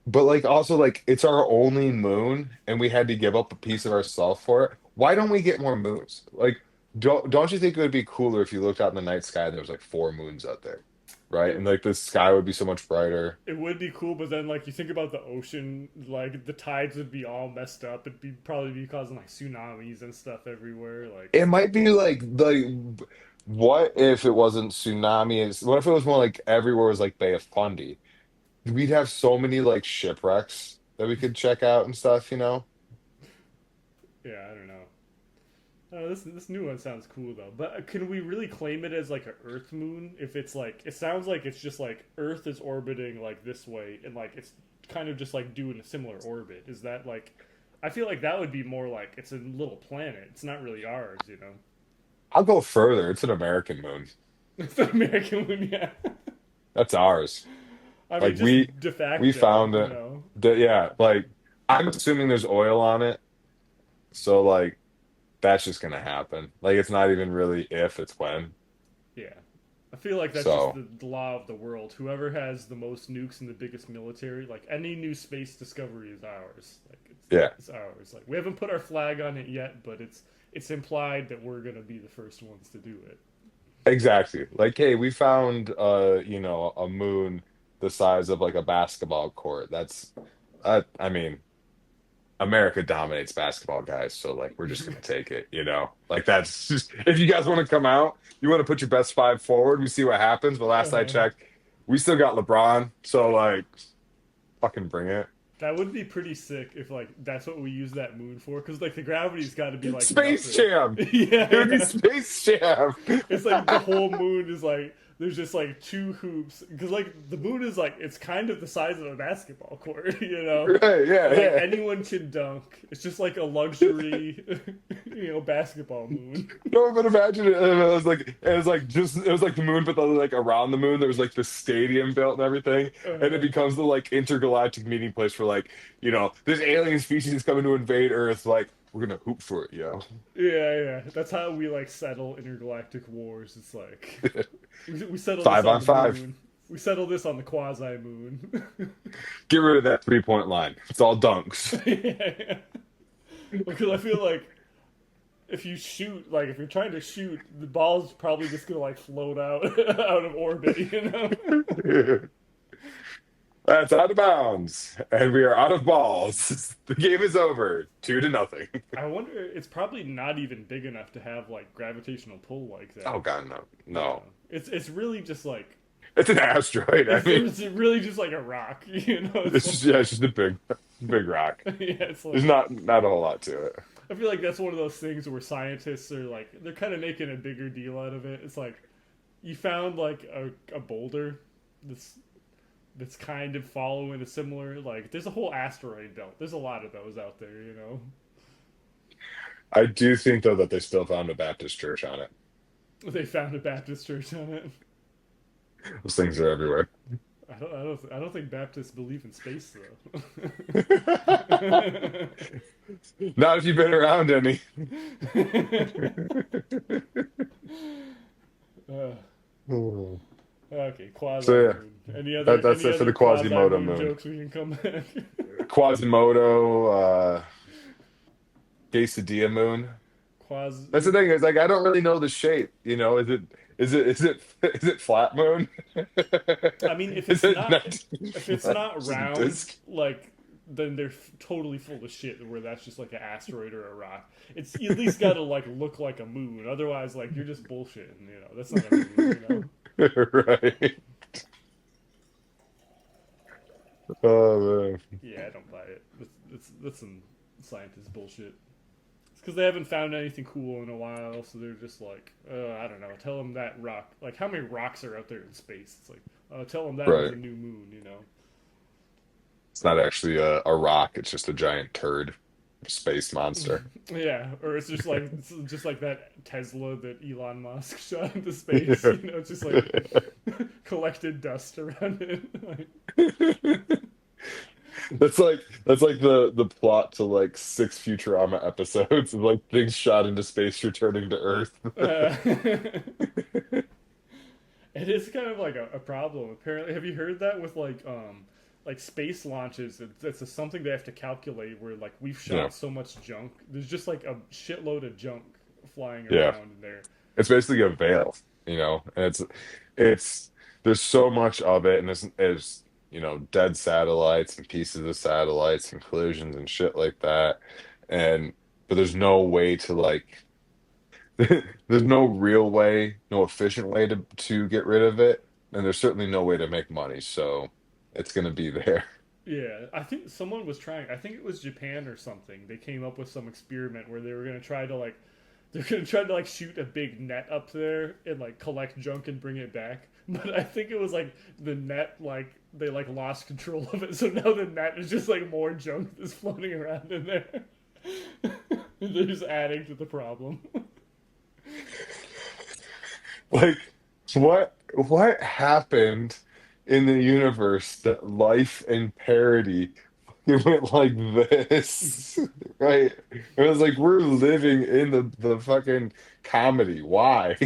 But like also like it's our only moon and we had to give up a piece of ourselves for it. Why don't we get more moons? Like don't you think it would be cooler if you looked out in the night sky and there was like four moons out there, right? It And like the sky would be so much brighter. it would be cool, but then like you think about the ocean, like the tides would be all messed up. It'd be probably be causing like tsunamis and stuff everywhere. Like It might be like what if it wasn't tsunami? What if it was more like everywhere was like Bay of Fundy? We'd have so many like shipwrecks that we could check out and stuff. yeah, I don't know. This new one sounds cool though. But can we really claim it as like a Earth moon? If it's like it sounds like it's just like Earth is orbiting like this way, and like it's kind of just like doing a similar orbit. Is that like? I feel like that would be more like it's a little planet. It's not really ours, you know. I'll go further. It's an American moon. It's an American moon, yeah. That's ours. I mean, Like just de we facto, found you it. know. Yeah, like I'm assuming there's oil on it, so like that's just gonna happen. Like it's not even really if, it's when. Yeah. I feel like that's just So the law of the world. Whoever has the most nukes and the biggest military, like any new space discovery is ours. Like yeah, it's ours. Like we haven't put our flag on it yet, but it's implied that we're gonna be the first ones to do it. exactly. Like, hey, we found a moon the size of like a basketball court. I mean, America dominates basketball, guys, so like we're just gonna take it. Like that's just if you guys want to come out, you want to put your best five forward, we see what happens. But last I Uh, checked, we still got LeBron, so like fucking bring it. that would be pretty sick if like that's what we use that moon for, because like the gravity's got to be like Space nothing. Jam! It would be Yeah, Space Jam! it's like the whole moon is like there's just like two hoops because like the moon is like it's kind of the size of a basketball court, you know. Right, yeah, Like yeah. anyone can dunk. It's just like a luxury, basketball moon. No, but imagine it was like the moon, but then like around the moon there was like the stadium built and everything, and it Uh, becomes the like intergalactic meeting place for like this alien species is coming to invade Earth. Like we're gonna hoop for it. yeah, yeah. That's how we like settle intergalactic wars. It's like we settle this Five on on the five. moon. We settle this on the quasi moon. Get rid of that 3-point line. It's all dunks. Yeah, because I feel like if you shoot, like if you're trying to shoot, the ball's probably just gonna like float out out of orbit. You know. That's out of bounds, and we are out of balls. The game is over, 2-0. I wonder. It's probably not even big enough to have like gravitational pull like Oh that. God, no, Yeah, no. it's really just like It's an asteroid. I mean, it's really just like a rock. It's it's like, just yeah, it's just a big rock. yeah, it's There's like not a whole lot to it. I feel like that's one of those things where scientists are like they're kind of making a bigger deal out of it. It's like you found like a boulder that's that's kind of following a similar like there's a whole asteroid belt. There's a lot of those out there. I do think though that they still found a Baptist church on it. They found a Baptist church on it. Those things are everywhere. I don't think Baptists believe in space though. Not if you've been around any. uh, Oh. okay, quasi So yeah, moon. that's Any it for other the quasi Quasimodo moon moon. jokes we can come back? Quasimodo, quesadilla moon. That's the Quasi. thing is like I don't really know the shape. You know, is it flat moon? I mean, Is it if 19 it's flat? not Just a round, disc? like then they're totally full of shit. Where that's just like an asteroid or a rock. It's you at least got to like look like a moon. Otherwise, like you're just bullshitting. You know, that's not a moon. You know. Right. Oh man. Yeah, I don't buy it. That's some scientist bullshit. It's because they haven't found anything cool in a while, so they're just like, I don't know. Tell them that rock. Like, how many rocks are out there in space? It's like, tell them that was Right. a new moon. You know. It's not actually a rock, it's just a giant turd. Space monster. Yeah, or it's just like that Tesla that Elon Musk shot into space. You know, it's just like collected dust around it. That's like the plot to like six Futurama episodes of like things shot into space returning to Earth. It is kind of like a problem. Apparently, have you heard that with like space launches? It's something they have to calculate. Where like we've Yeah, shot so much junk. There's just like a shitload of junk flying yeah. around in there. It's basically a veil, you know, and it's there's so much of it, and there's dead satellites and pieces of satellites and collisions and shit like that, and but there's no way to like there's no real way, no efficient way to get rid of it, and there's certainly no way to make money, so it's gonna be there. Yeah, I think someone was trying. I think it was Japan or something. They came up with some experiment where they were gonna try to like they're gonna try to like shoot a big net up there and like collect junk and bring it back. But I think it was like the net like they like lost control of it, so now the net is just like more junk that's floating around in there. They're just adding to the problem. Like, what happened in the universe that life and parody it went like this, right? It was like we're living in the fucking comedy. Why?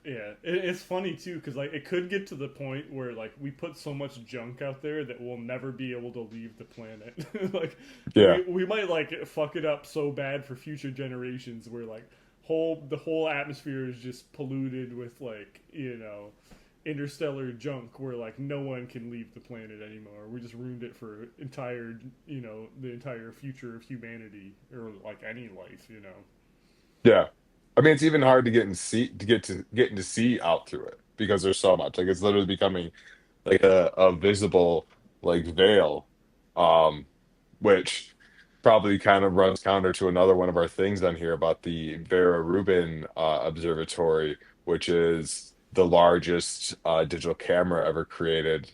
Yeah, it's funny too because like it could get to the point where like we put so much junk out there that we'll never be able to leave the planet. Like Yeah, we might like fuck it up so bad for future generations where like the whole atmosphere is just polluted with like interstellar junk where like no one can leave the planet anymore. We just ruined it for entire the entire future of humanity or like any life. You know. yeah. I mean, it's even hard to get into see out through it because there's so much. Like it's literally becoming like a visible like veil, um, which probably kind of runs counter to another one of our things on here about the Vera Rubin Observatory, which is the largest digital camera ever created,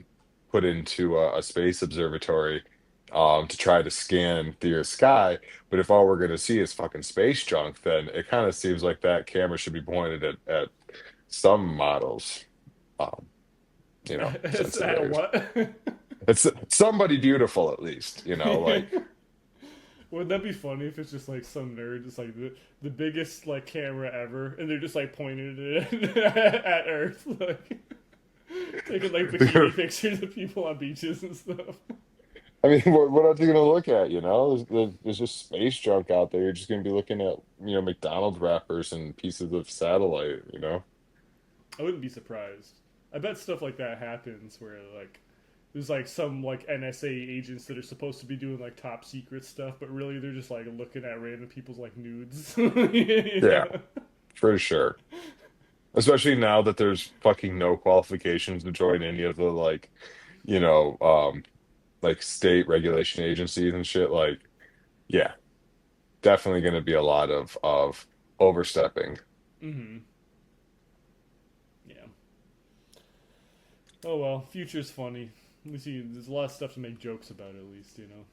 put into a space observatory to try to scan the sky. But if all we're going to see is fucking space junk, then it kind of seems like that camera should be pointed at some models, um, It's at sensors. what? It's somebody beautiful at least, like Wouldn't that be funny if it's just like some nerd, just like the biggest like camera ever, and they're just like pointing it at Earth, like taking like bikini pictures of people on beaches and stuff. I mean, what else are you gonna look at? There's just space junk out there. You're just gonna be looking at, McDonald's wrappers and pieces of satellite. I wouldn't be surprised. I bet stuff like that happens where like there's like some like NSA agents that are supposed to be doing like top secret stuff, but really they're just like looking at random people's like nudes. You Yeah, know? for sure. Especially now that there's fucking no qualifications to join any of the you know, um, like state regulation agencies and shit. Like, yeah, definitely gonna be a lot of overstepping. Mm-hmm. Yeah. Oh well, future's funny. At least there's a lot of stuff to make jokes about. At least you know.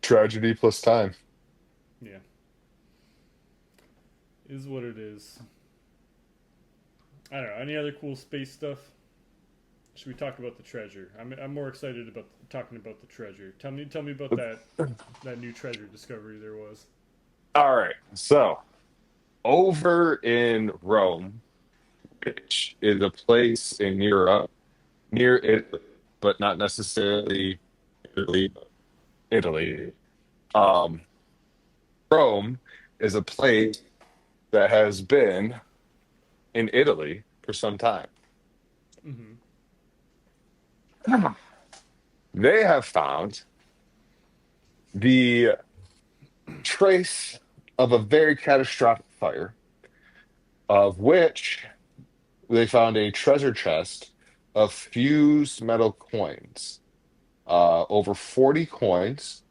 Tragedy plus time. Yeah. Is what it is. I don't know. Any other cool space stuff? Should we talk about the treasure? I'm more excited about talking about the treasure. Tell me about that new treasure discovery there was. All right. So over in Rome, which is a place in Europe near it, but not necessarily Italy. Italy. Um, Rome is a place that has been in Italy for some time. Hmm. They have found the trace of a very catastrophic fire, of which they found a treasure chest of fused metal coins, over 40 coins,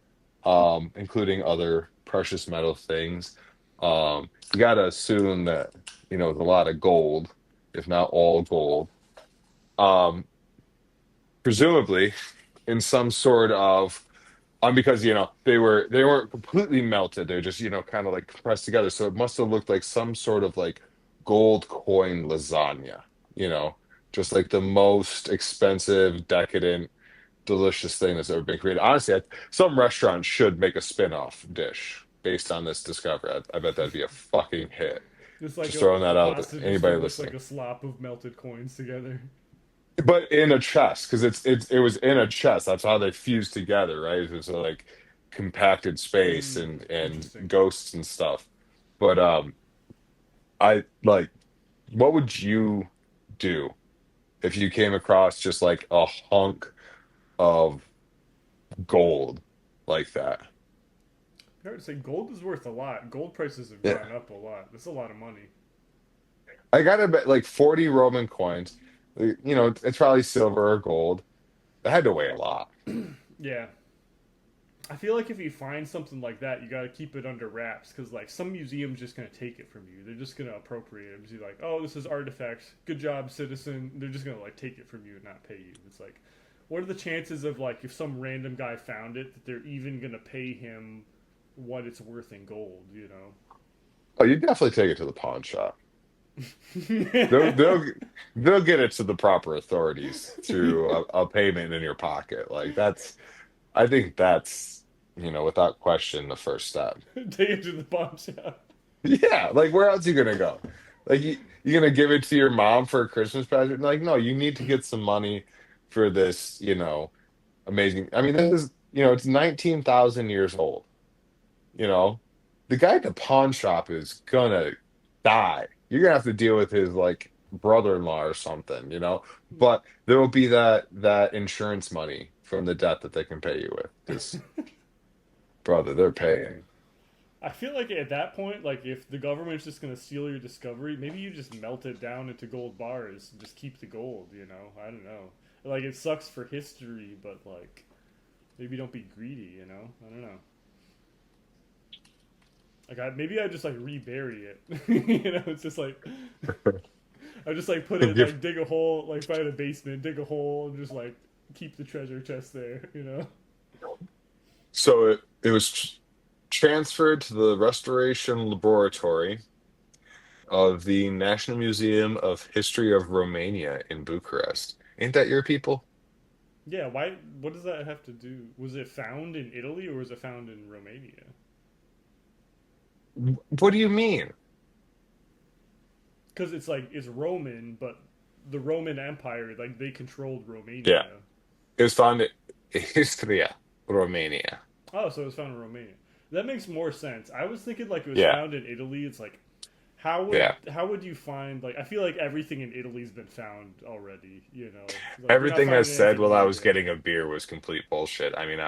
including other precious metal things. You got to assume that, it's a lot of gold, if not all gold. Um, Presumably in some sort of because they weren't completely melted. They're just kind of like pressed together. So it must have looked like some sort of like gold coin lasagna. You know, just like the most expensive, decadent, delicious thing that's ever been created. Honestly, some restaurant should make a spin-off dish based on this discovery. I bet that'd be a fucking hit. Just like Just throwing a that out to pasta dish anybody that looks like listening. a slop of melted coins together. But in a chest, because it was in a chest. That's how they fused together, right? It was a like compacted space and Interesting. ghosts and stuff. But I like, what would you do if you came across just like a hunk of gold like that? I would say gold is worth a lot. Gold prices have Yeah, gone up a lot. That's a lot of money. I gotta bet like 40 Roman coins. It's probably silver or gold. It had to weigh a lot. Yeah. I feel like if you find something like that, you got to keep it under wraps because like some museum's just gonna take it from you. They're just gonna appropriate it. Be like, oh, this is artifacts. Good job, citizen. They're just gonna like take it from you and not pay you. It's like, what are the chances of like if some random guy found it that they're even gonna pay him what it's worth in gold? You Oh, you definitely take it to the pawn shop. They'll know. they'll they'll get it to the proper authorities through a payment in your pocket. Like I think that's, without question, the first step. Take it to the pawn shop. Yeah, like where else you gonna go? Like you gonna give it to your mom for a Christmas present? Like, no, you need to get some money for this, amazing. I mean, this is, it's 19,000 years old. You know, the guy at the pawn shop is gonna die. You're gonna have to deal with his like brother-in-law or something. But there will be that insurance money from the debt that they can pay you with. Because brother, they're paying. I feel like at that point, like if the government's just gonna steal your discovery, maybe you just melt it down into gold bars and just keep the gold. I don't know. Like it sucks for history, but like maybe don't be greedy. I don't know. Like maybe I just like rebury it. It's just like I just like put it Give- like dig a hole, like find a basement, dig a hole, and just like keep the treasure chest there. So it was transferred to the Restoration Laboratory of the National Museum of History of Romania in Bucharest. Ain't that your people? Yeah. Why? What does that have to do? Was it found in Italy or was it found in Romania? What do you mean? Because it's like it's Roman, but the Roman Empire like they controlled Yeah, Romania. it was found in Istria, Romania. Oh, so it was found in Romania. That makes more sense. I was thinking like it was Yeah, found in Italy. It's like yeah. how would you find like I feel like everything in Italy's been found already. Like you're not Everything I finding said anything while I new was there. getting a beer was complete bullshit. I mean,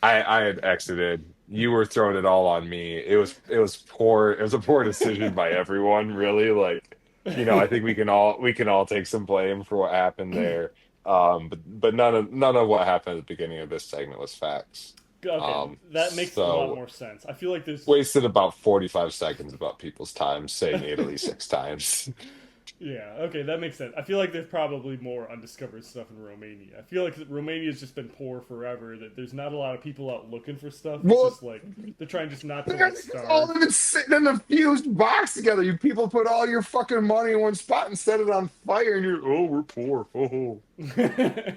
I had exited. You were throwing it all on me. It was poor. It was a poor decision by everyone, really. Like, I think we can all take some blame for what happened there. But none of what happened at the beginning of this segment was facts. Okay, that makes a lot So more sense. I feel like there's wasted about 45 seconds about people's time saying Italy 6 times. Yeah, okay, that makes sense. I feel like there's probably more undiscovered stuff in Romania. I feel like Romania's just been poor forever. That there's not a lot of people out looking for stuff. It's Well, just like they're trying just not to like because all starve. of it's sitting in a fused box together. You people put all your fucking money in one spot and set it on fire, and you're, oh, we're poor. Oh,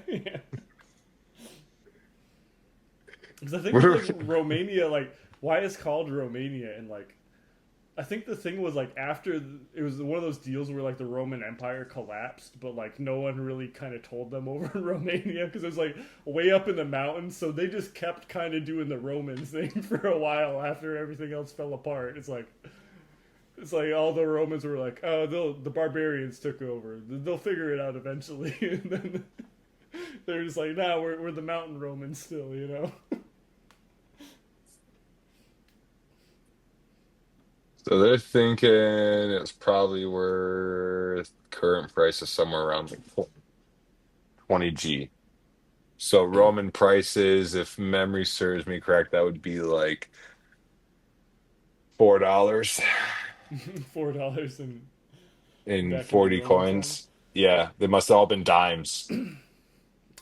Yeah. Because I think what with are like Romania, like why it's called Romania, and like I think the thing was like after it was one of those deals where like the Roman Empire collapsed, but like no one really kind of told them over in Romania because it was like way up in the mountains, so they just kept kind of doing the Romans thing for a while after everything else fell apart. It's like all the Romans were like, oh, the barbarians took over. They'll figure it out eventually, and then they're just like, nah, we're the mountain Romans still, you know. So they're thinking it's probably worth current price is somewhere around like 20G. So Roman prices, if memory serves me correct, that would be like $4 $4 and in back in the 40 Roman time. coins. Yeah, they must have all been dimes.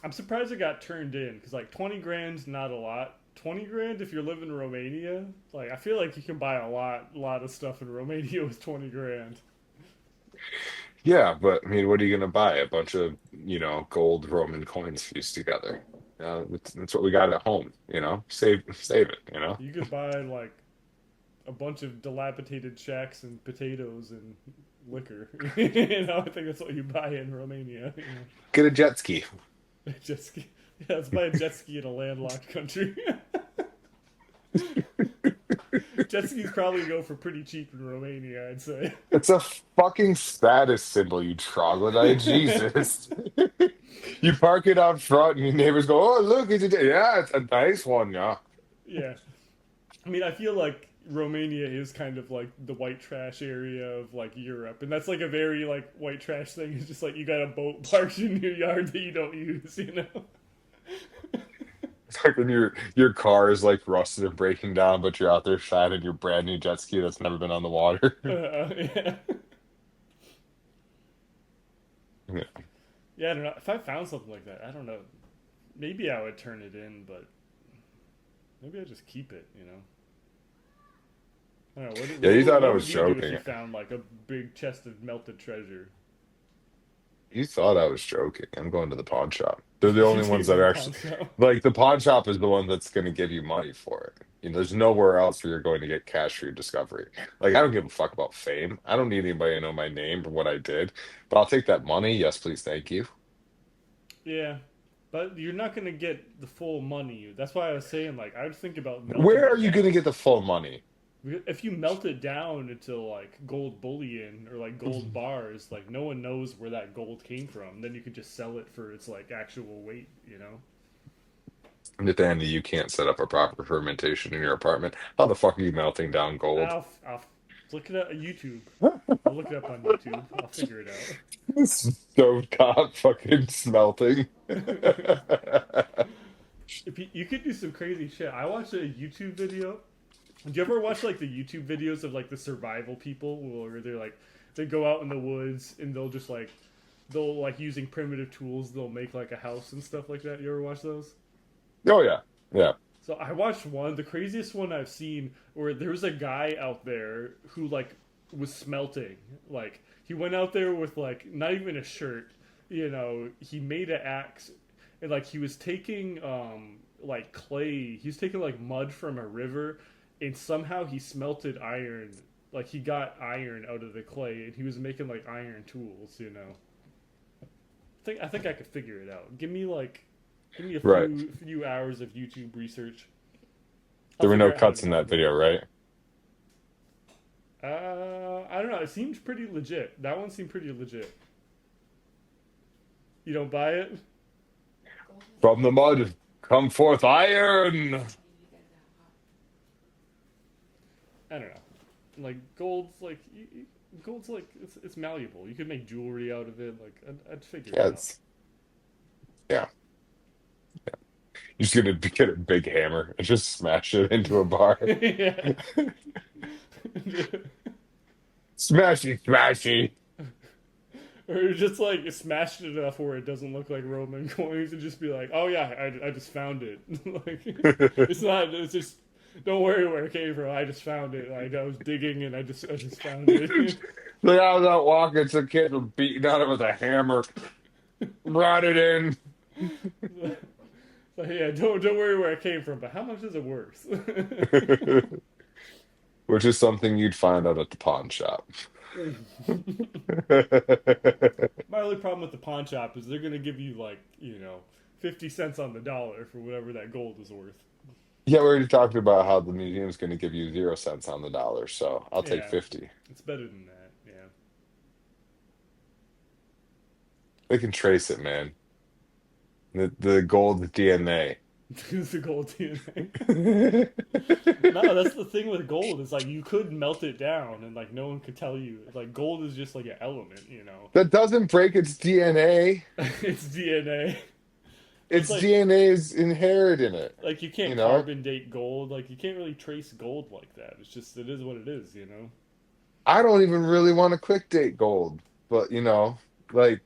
I'm surprised it got turned in because like 20 grand's not a lot. 20 grand if you're living in Romania, like I feel like you can buy a lot of stuff in Romania with 20 grand. Yeah, but I mean, what are you gonna buy? A bunch of, gold Roman coins fused together. That's what we got at home, Save it. You could buy like a bunch of dilapidated shacks and potatoes and liquor. I think that's what you buy in Romania. Get a jet ski. Jet ski. Yeah, let's buy a jet ski in a landlocked country. Jet skis probably go for pretty cheap in Romania, I'd say. It's a fucking status symbol, you troglodyte. Jesus. You park it out front and your neighbors go, oh, look, yeah, it's a nice one, yeah. Yeah. I mean, I feel like Romania is kind of like the white trash area of like Europe, and that's like a very like white trash thing. It's just like you got a boat parked in your yard that you don't use. It's like when your car is like rusted and breaking down, but you're out there shining your brand new jet ski that's never been on the water. Yeah. Yeah. Yeah, I don't know. If I found something like that, I don't know. Maybe I would turn it in, but maybe I just keep it. I don't know. What, Yeah, you what, thought I what was would you do if joking. you found like a big chest of melted treasure? You thought I was joking. I'm going to the pawn shop. They're the You only take ones it to that the are pawn actually shop. like the pawn shop is the one that's going to give you money for it. There's nowhere else where you're going to get cash for your discovery. Like, I don't give a fuck about fame. I don't need anybody to know my name or what I did, but I'll take that money. Yes, please, thank you. Yeah, but you're not gonna get the full money. That's why I was saying like I would think about melting Where are it you going to down. get the full money? If you melt it down into like gold bullion or like gold bars, like no one knows where that gold came from. Then you could just sell it for its like actual weight. Nathaniel, you can't set up a proper fermentation in your apartment. How the fuck are you melting down gold? I'll look it up on YouTube. I'll look it up on YouTube. I'll figure it out. Stovetop fucking smelting. If you could do some crazy shit. I watched a YouTube video. Do you ever watch like the YouTube videos of like the survival people where they're like they go out in the woods and they'll like using primitive tools they'll make like a house and stuff like that. You ever watch those? Oh yeah, yeah. So I watched one, the craziest one I've seen, where there was a guy out there who like was smelting. Like he went out there with like not even a shirt. He made an axe and like he was taking like clay. He was taking like mud from a river, and somehow he smelted iron. Like he got iron out of the clay, and he was making like iron tools. I think I could figure it out. Give me a Right. few hours of YouTube research. I'll There were no figure out how to cuts in melt that it. video, right? I don't know. It seems pretty legit. That one seemed pretty legit. You don't buy it? From the mud, come forth iron. I don't know. Like gold's like it's malleable. You could make jewelry out of it. Like I'd figure it Yeah, out. yeah. You're just gonna get a big hammer and just smash it into a bar. Yeah. Smashy, smashy. Or just like smash it enough where it doesn't look like Roman coins, and just be like, "Oh yeah, I just found it." Like it's not. It's just don't worry where it came from. I just found it. Like I was digging and I just found it. Like I was out walking, some kid was beating on it with a hammer, brought it in. So yeah, don't worry where it came from. But how much is it worth? Which is something you'd find out at the pawn shop. My only problem with the pawn shop is they're gonna give you like 50 cents on the dollar for whatever that gold is worth. Yeah, we already talked about how the museum's going to give you 0 cents on the dollar, so I'll take Yeah, 50. it's better than that. Yeah. They can trace it, man. The gold DNA. It's the gold DNA. No, that's the thing with gold. Is like you could melt it down and like no one could tell you. Like gold is just like an element. That doesn't break its DNA. It's DNA. It's Its like DNA is inherent in it, you you can't know? carbon date gold. Like you can't really trace gold like that. It's just it is what it is. I don't even really want to quick date gold, but like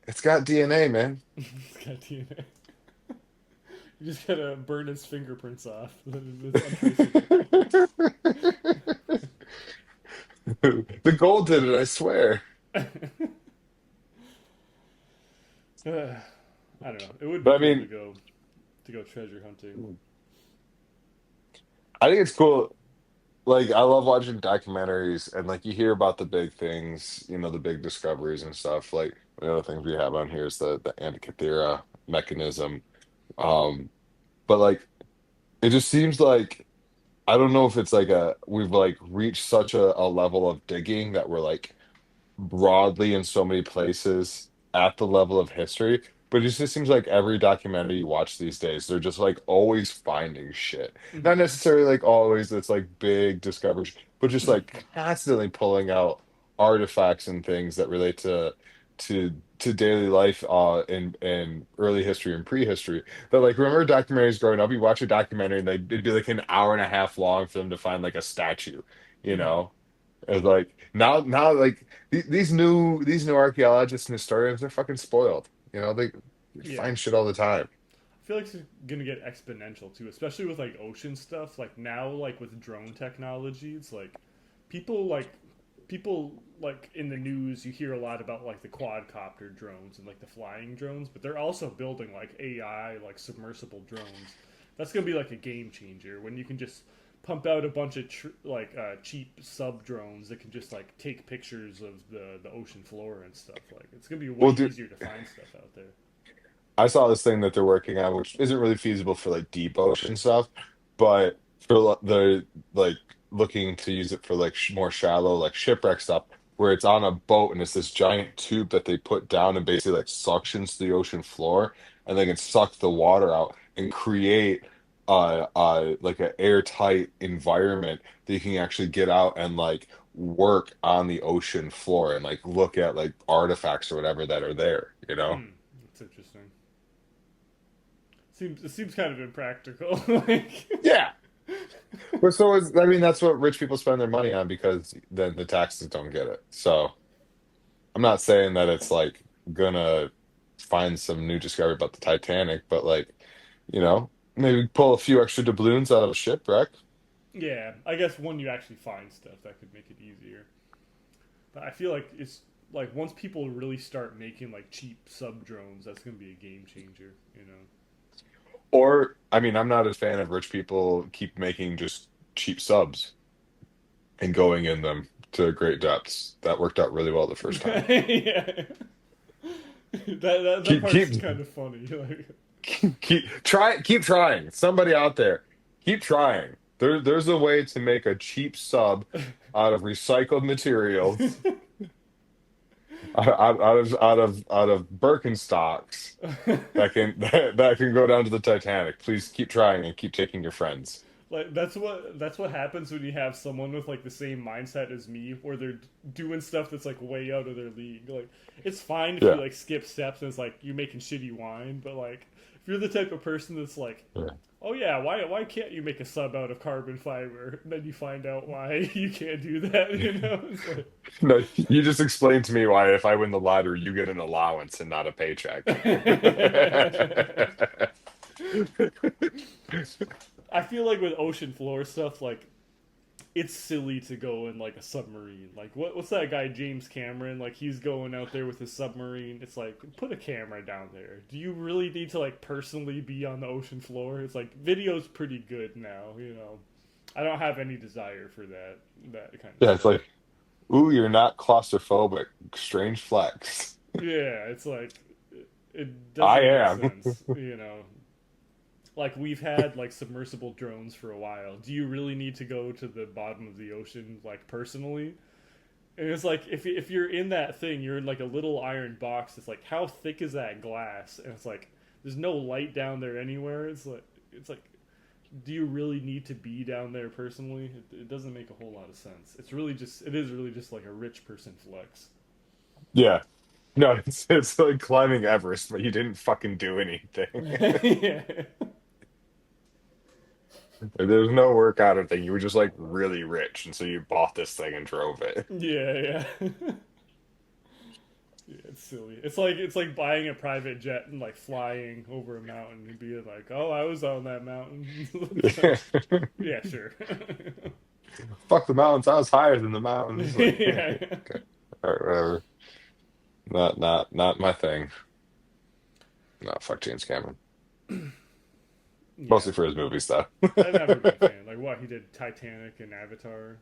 it's got DNA, man. It's got DNA. You just gotta burn his fingerprints off. It's untraceable. The gold did it, I swear. I don't know. It would be But I cool to mean, go treasure hunting. I think it's cool. Like I love watching documentaries and like you hear about the big things, the big discoveries and stuff. Like one of the things we have on here is the Antikythera mechanism. Um, but like it just seems like I don't know if it's like we've like reached such a level of digging that we're like broadly in so many places at the level of history. But it just seems like every documentary you watch these days, they're just like always finding shit. Not Hmm. necessarily like always it's like big discoveries, but just like constantly pulling out artifacts and things that relate to daily life in early history and prehistory. But like remember documentaries growing up, you watch a documentary and it'd be like an hour and a half long for them to find like a statue, you Hmm. know? It's like now like these new archaeologists and historians they're fucking spoiled. They Yeah. find shit all the time. I feel like it's gonna get exponential too, especially with like ocean stuff. Like now, like with drone technology, it's like people like people like in the news. You hear a lot about like the quadcopter drones and like the flying drones, but they're also building like AI like submersible drones. That's gonna be like a game changer when you can just pump out a bunch of cheap sub drones that can just like take pictures of the ocean floor and stuff. Like it's gonna be way Well, dude, easier to find stuff out there. I saw this thing that they're working on, which isn't really feasible for like deep ocean stuff, but they're like looking to use it for like more shallow, like shipwreck stuff, where it's on a boat and it's this giant tube that they put down and basically like suctions the ocean floor, and they can suck the water out and create like an airtight environment that you can actually get out and like work on the ocean floor and like look at like artifacts or whatever that are there, you know? Hmm, that's interesting. It seems kind of impractical. Like, Yeah. But I mean, that's what rich people spend their money on because then the taxes don't get it. So I'm not saying that it's like gonna find some new discovery about the Titanic, but like, maybe pull a few extra doubloons out of a shipwreck. yeah, I guess when you actually find stuff, that could make it easier. But I feel like it's like once people really start making like cheap sub drones, that's gonna be a game changer. Or, I mean, I'm not a fan of rich people keep making just cheap subs and going in them to great depths. That worked out really well the first time. Yeah, that Keep part's keep kind of funny. Like, keep trying. Somebody out there, keep trying. There's a way to make a cheap sub out of recycled materials, out of Birkenstocks that can that can go down to the Titanic. Please keep trying and keep taking your friends. Like that's what happens when you have someone with like the same mindset as me, where they're doing stuff that's like way out of their league. Like it's fine if you Yeah. like skip steps and it's like you making shitty wine, but like if you're the type of person that's like, Yeah. oh yeah, why can't you make a sub out of carbon fiber? And then you find out why you can't do that. You know, it's like No, you just explained to me why if I win the lottery, you get an allowance and not a paycheck. I feel like with ocean floor stuff, like it's silly to go in like a submarine. Like what's that guy James Cameron? Like he's going out there with his submarine. It's like put a camera down there. Do you really need to like personally be on the ocean floor? It's like video's pretty good now, you know. I don't have any desire for that kind of Yeah, it's stuff. like, ooh, you're not claustrophobic. Strange flex. Yeah, it's like it I doesn't make am. sense, you know. Like we've had like submersible drones for a while. Do you really need to go to the bottom of the ocean like personally? And it's like if you're in that thing, you're in like a little iron box. It's like how thick is that glass? And it's like there's no light down there anywhere. It's like do you really need to be down there personally? It doesn't make a whole lot of sense. It is really just like a rich person flex. Yeah. No, it's like climbing Everest, but you didn't fucking do anything. Yeah. There's no workout or thing. You were just like really rich, and so you bought this thing and drove it. Yeah, yeah. Yeah, it's silly. It's like buying a private jet and like flying over a mountain and being like, "Oh, I was on that mountain." Yeah, sure. Fuck the mountains. I was higher than the mountains. Like, Yeah, okay, all right, whatever. Not my thing. No, fuck James Cameron. yeah. Mostly for his movies, though. I've never been a fan. Like what he did, Titanic and Avatar.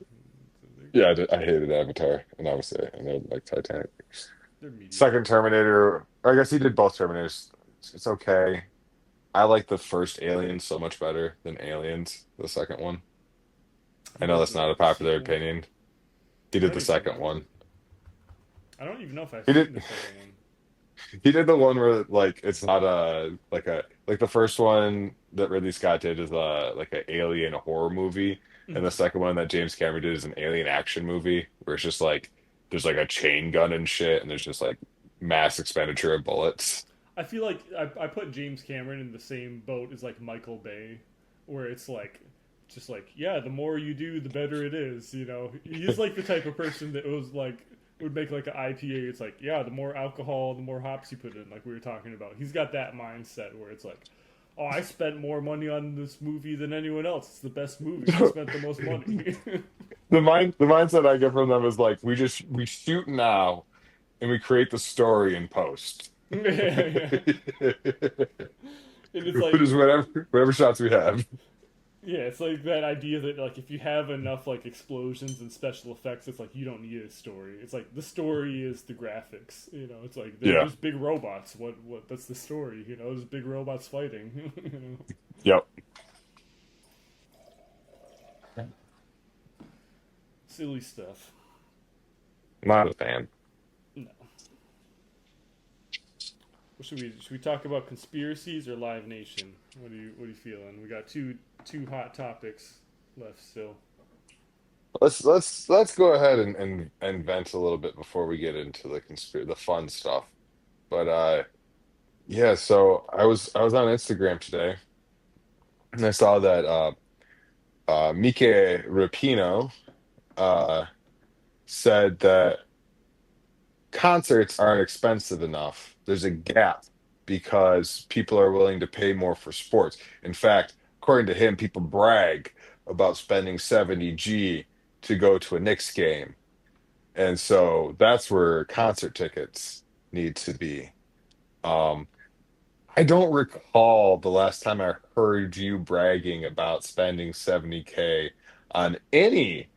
Yeah, I hated Avatar, and obviously I know like Titanic. They're mediocre. Second Terminator, or I guess he did both Terminators. It's okay. I like the first Alien so much better than Aliens, the second one. I He know did that's not a the popular sequel. opinion. He I did don't the even second know. one. I don't even know if I've He seen did the second one. he did the one where like it's not like the first one that Ridley Scott did is like an alien horror movie, and the Mhm. second one that James Cameron did is an alien action movie where it's just like there's like a chain gun and shit, and there's just like mass expenditure of bullets. I feel like I put James Cameron in the same boat as like Michael Bay, where it's like, just like, yeah, the more you do, the better it is. You know, he's like the type of person that was like would make like an IPA. It's like, yeah, the more alcohol, the more hops you put in. Like we were talking about, he's got that mindset where it's like, oh, I spent more money on this movie than anyone else. It's the best movie. I spent the most money. The mindset I get from them is like we shoot now and we create the story in post. Yeah, yeah. And it's like, Just whatever shots we have. yeah, it's like that idea that like if you have enough like explosions and special effects, it's like you don't need a story. It's like the story is the graphics. You know, it's like they're Yeah. just big robots. What? That's the story. You know, there's big robots fighting. You know, Yep. silly stuff. Not a fan. No. Should we talk about conspiracies or Live Nation? What are you feeling? We got two hot topics left still. Let's go ahead and vent a little bit before we get into the fun stuff. But yeah, so I was on Instagram today and I saw that Mike Rapino uh said that concerts aren't expensive enough. There's a gap because people are willing to pay more for sports. In fact, according to him, people brag about spending 70G to go to a Knicks game. And so that's where concert tickets need to be. Um, I don't recall the last time I heard you bragging about spending 70K on anything.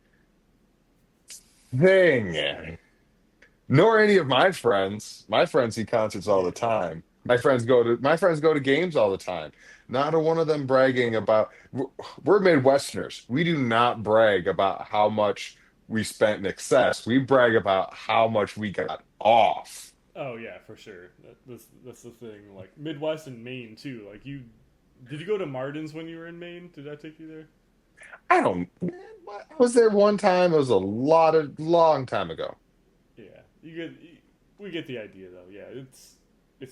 Nor any of my friends. My friends see concerts all the Yeah. time. My friends go to games all the time. Not a one of them bragging about. We're Midwesterners. We do not brag about how much we spent in excess. We brag about how much we got off. Oh yeah, for sure. That's the thing. Like Midwest and Maine too. Like you, did you go to Martin's when you were in Maine? Did I take you there? I don't. Man, I was there one time. It was a long time ago. Yeah, we get the idea though. Yeah, it's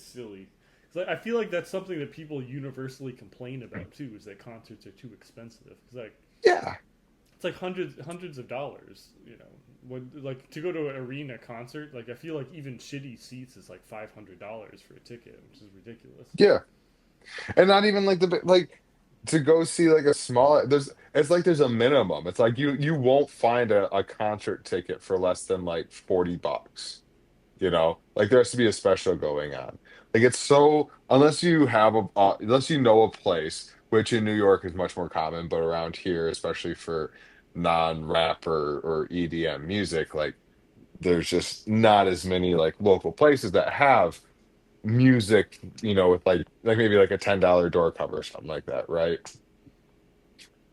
silly. Like, I feel like that's something that people universally complain about too, is that concerts are too expensive. It's like Yeah, hundreds of dollars. You know, when like to go to an arena concert, like I feel like even shitty seats is like $500 for a ticket, which is ridiculous. yeah, and not even like like to go see like a small. It's like there's a minimum. It's like you won't find a concert ticket for less than like $40. Like there has to be a special going on. Like it's so unless you have unless you know a place, which in New York is much more common, but around here, especially for non-rap or EDM music, like there's just not as many like local places that have music, with like maybe like a $10 door cover or something like that, right?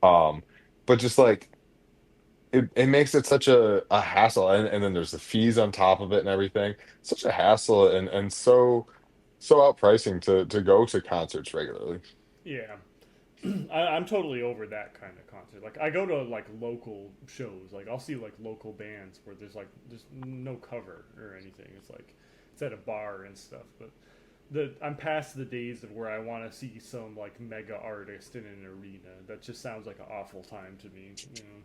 Um, but just like it makes it such a hassle, and then there's the fees on top of it and everything. Such a hassle and so outpricing to go to concerts regularly. Yeah, I'm totally over that kind of concert. Like I go to like local shows. Like I'll see like local bands where there's no cover or anything. It's like it's at a bar and stuff. But I'm past the days of where I want to see some like mega artist in an arena. That just sounds like an awful time to me. You know.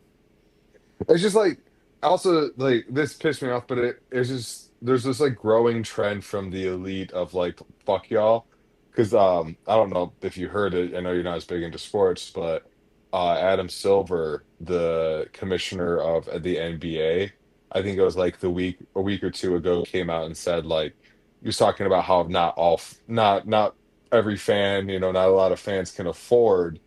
It's just like also like this pissed me off, but it's just there's this like growing trend from the elite of like fuck y'all. Because I don't know if you heard it. I know you're not as big into sports, but Adam Silver, the commissioner of the NBA, I think it was like a week or two ago, came out and said like he was talking about how not every fan, not a lot of fans can afford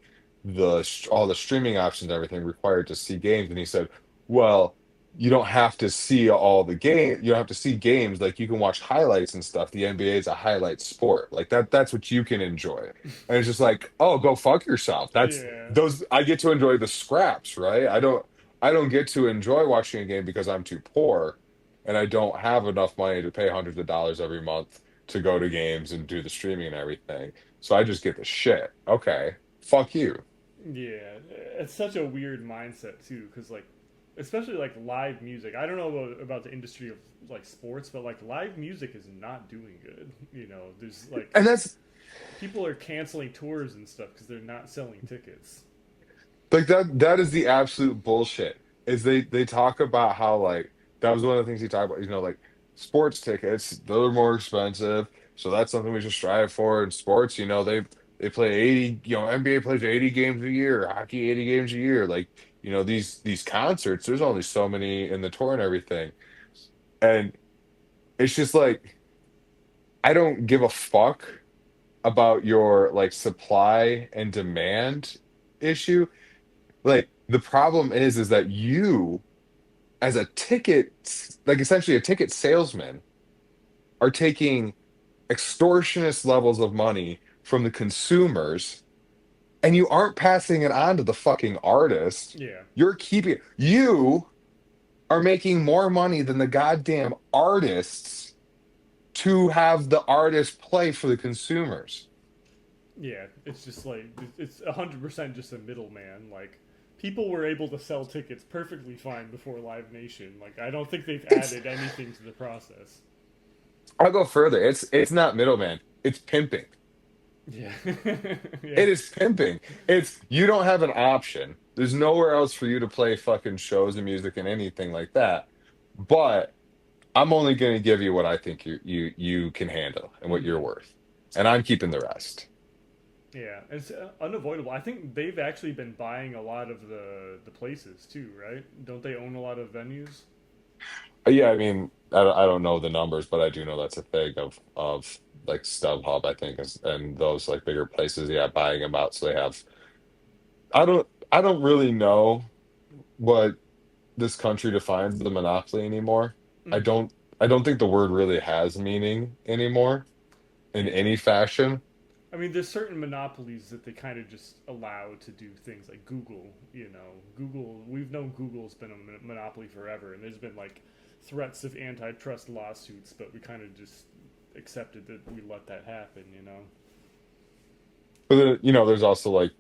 all the streaming options, everything required to see games, and he said, well, you don't have to see all the game. You don't have to see games. Like you can watch highlights and stuff. The NBA is a highlight sport. Like that's what you can enjoy. And it's just like, oh, go fuck yourself. That's Yeah. those I get to enjoy the scraps, right? I don't get to enjoy watching a game because I'm too poor and I don't have enough money to pay hundreds of dollars every month to go to games and do the streaming and everything. So I just get the shit. Okay. Fuck you. Yeah, it's such a weird mindset too, because like, especially like live music. I don't know about the industry of like sports, but like live music is not doing good. You know, there's like And that's people are canceling tours and stuff because they're not selling tickets. Like that is the absolute bullshit. Is they talk about how like that was one of the things he talked about, like sports tickets, they're more expensive. So that's something we should strive for in sports. They play 80, NBA plays 80 games a year, hockey 80 games a year. Like, these concerts, there's only so many in the tour and everything. And it's just like I don't give a fuck about your like supply and demand issue. Like the problem is that you as a ticket, like essentially a ticket salesman, are taking extortionist levels of money from the consumers and you aren't passing it on to the fucking artist. Yeah, You are making more money than the goddamn artists to have the artist play for the consumers. yeah. It's just like it's 100% just a middleman. Like people were able to sell tickets perfectly fine before Live Nation. Like I don't think they've It's added anything to the process. I'll go further. It's not middleman. It's pimping. Yeah, yeah, It is pimping. It's you don't have an option. There's nowhere else for you to play fucking shows and music and anything like that. But I'm only going to give you what I think you can handle and what you're hmm worth. And I'm keeping the rest. yeah. It's unavoidable. I think they've actually been buying a lot of the places too, right? Don't they own a lot of venues? Yeah, I mean, I don't know the numbers, but I do know that's a thing of like StubHub, I think, and those like bigger places, yeah, buying them out. So they have. I don't really know what this country defines the monopoly anymore. I hmm don't I don't think the word really has meaning anymore in Yeah. any fashion. I mean, there's certain monopolies that they kind of just allow to do things like Google. You know, Google. We've known Google's been a monopoly forever, and there's been like threats of antitrust lawsuits, but we kind of just accepted that we let that happen. You know. But then, there's also like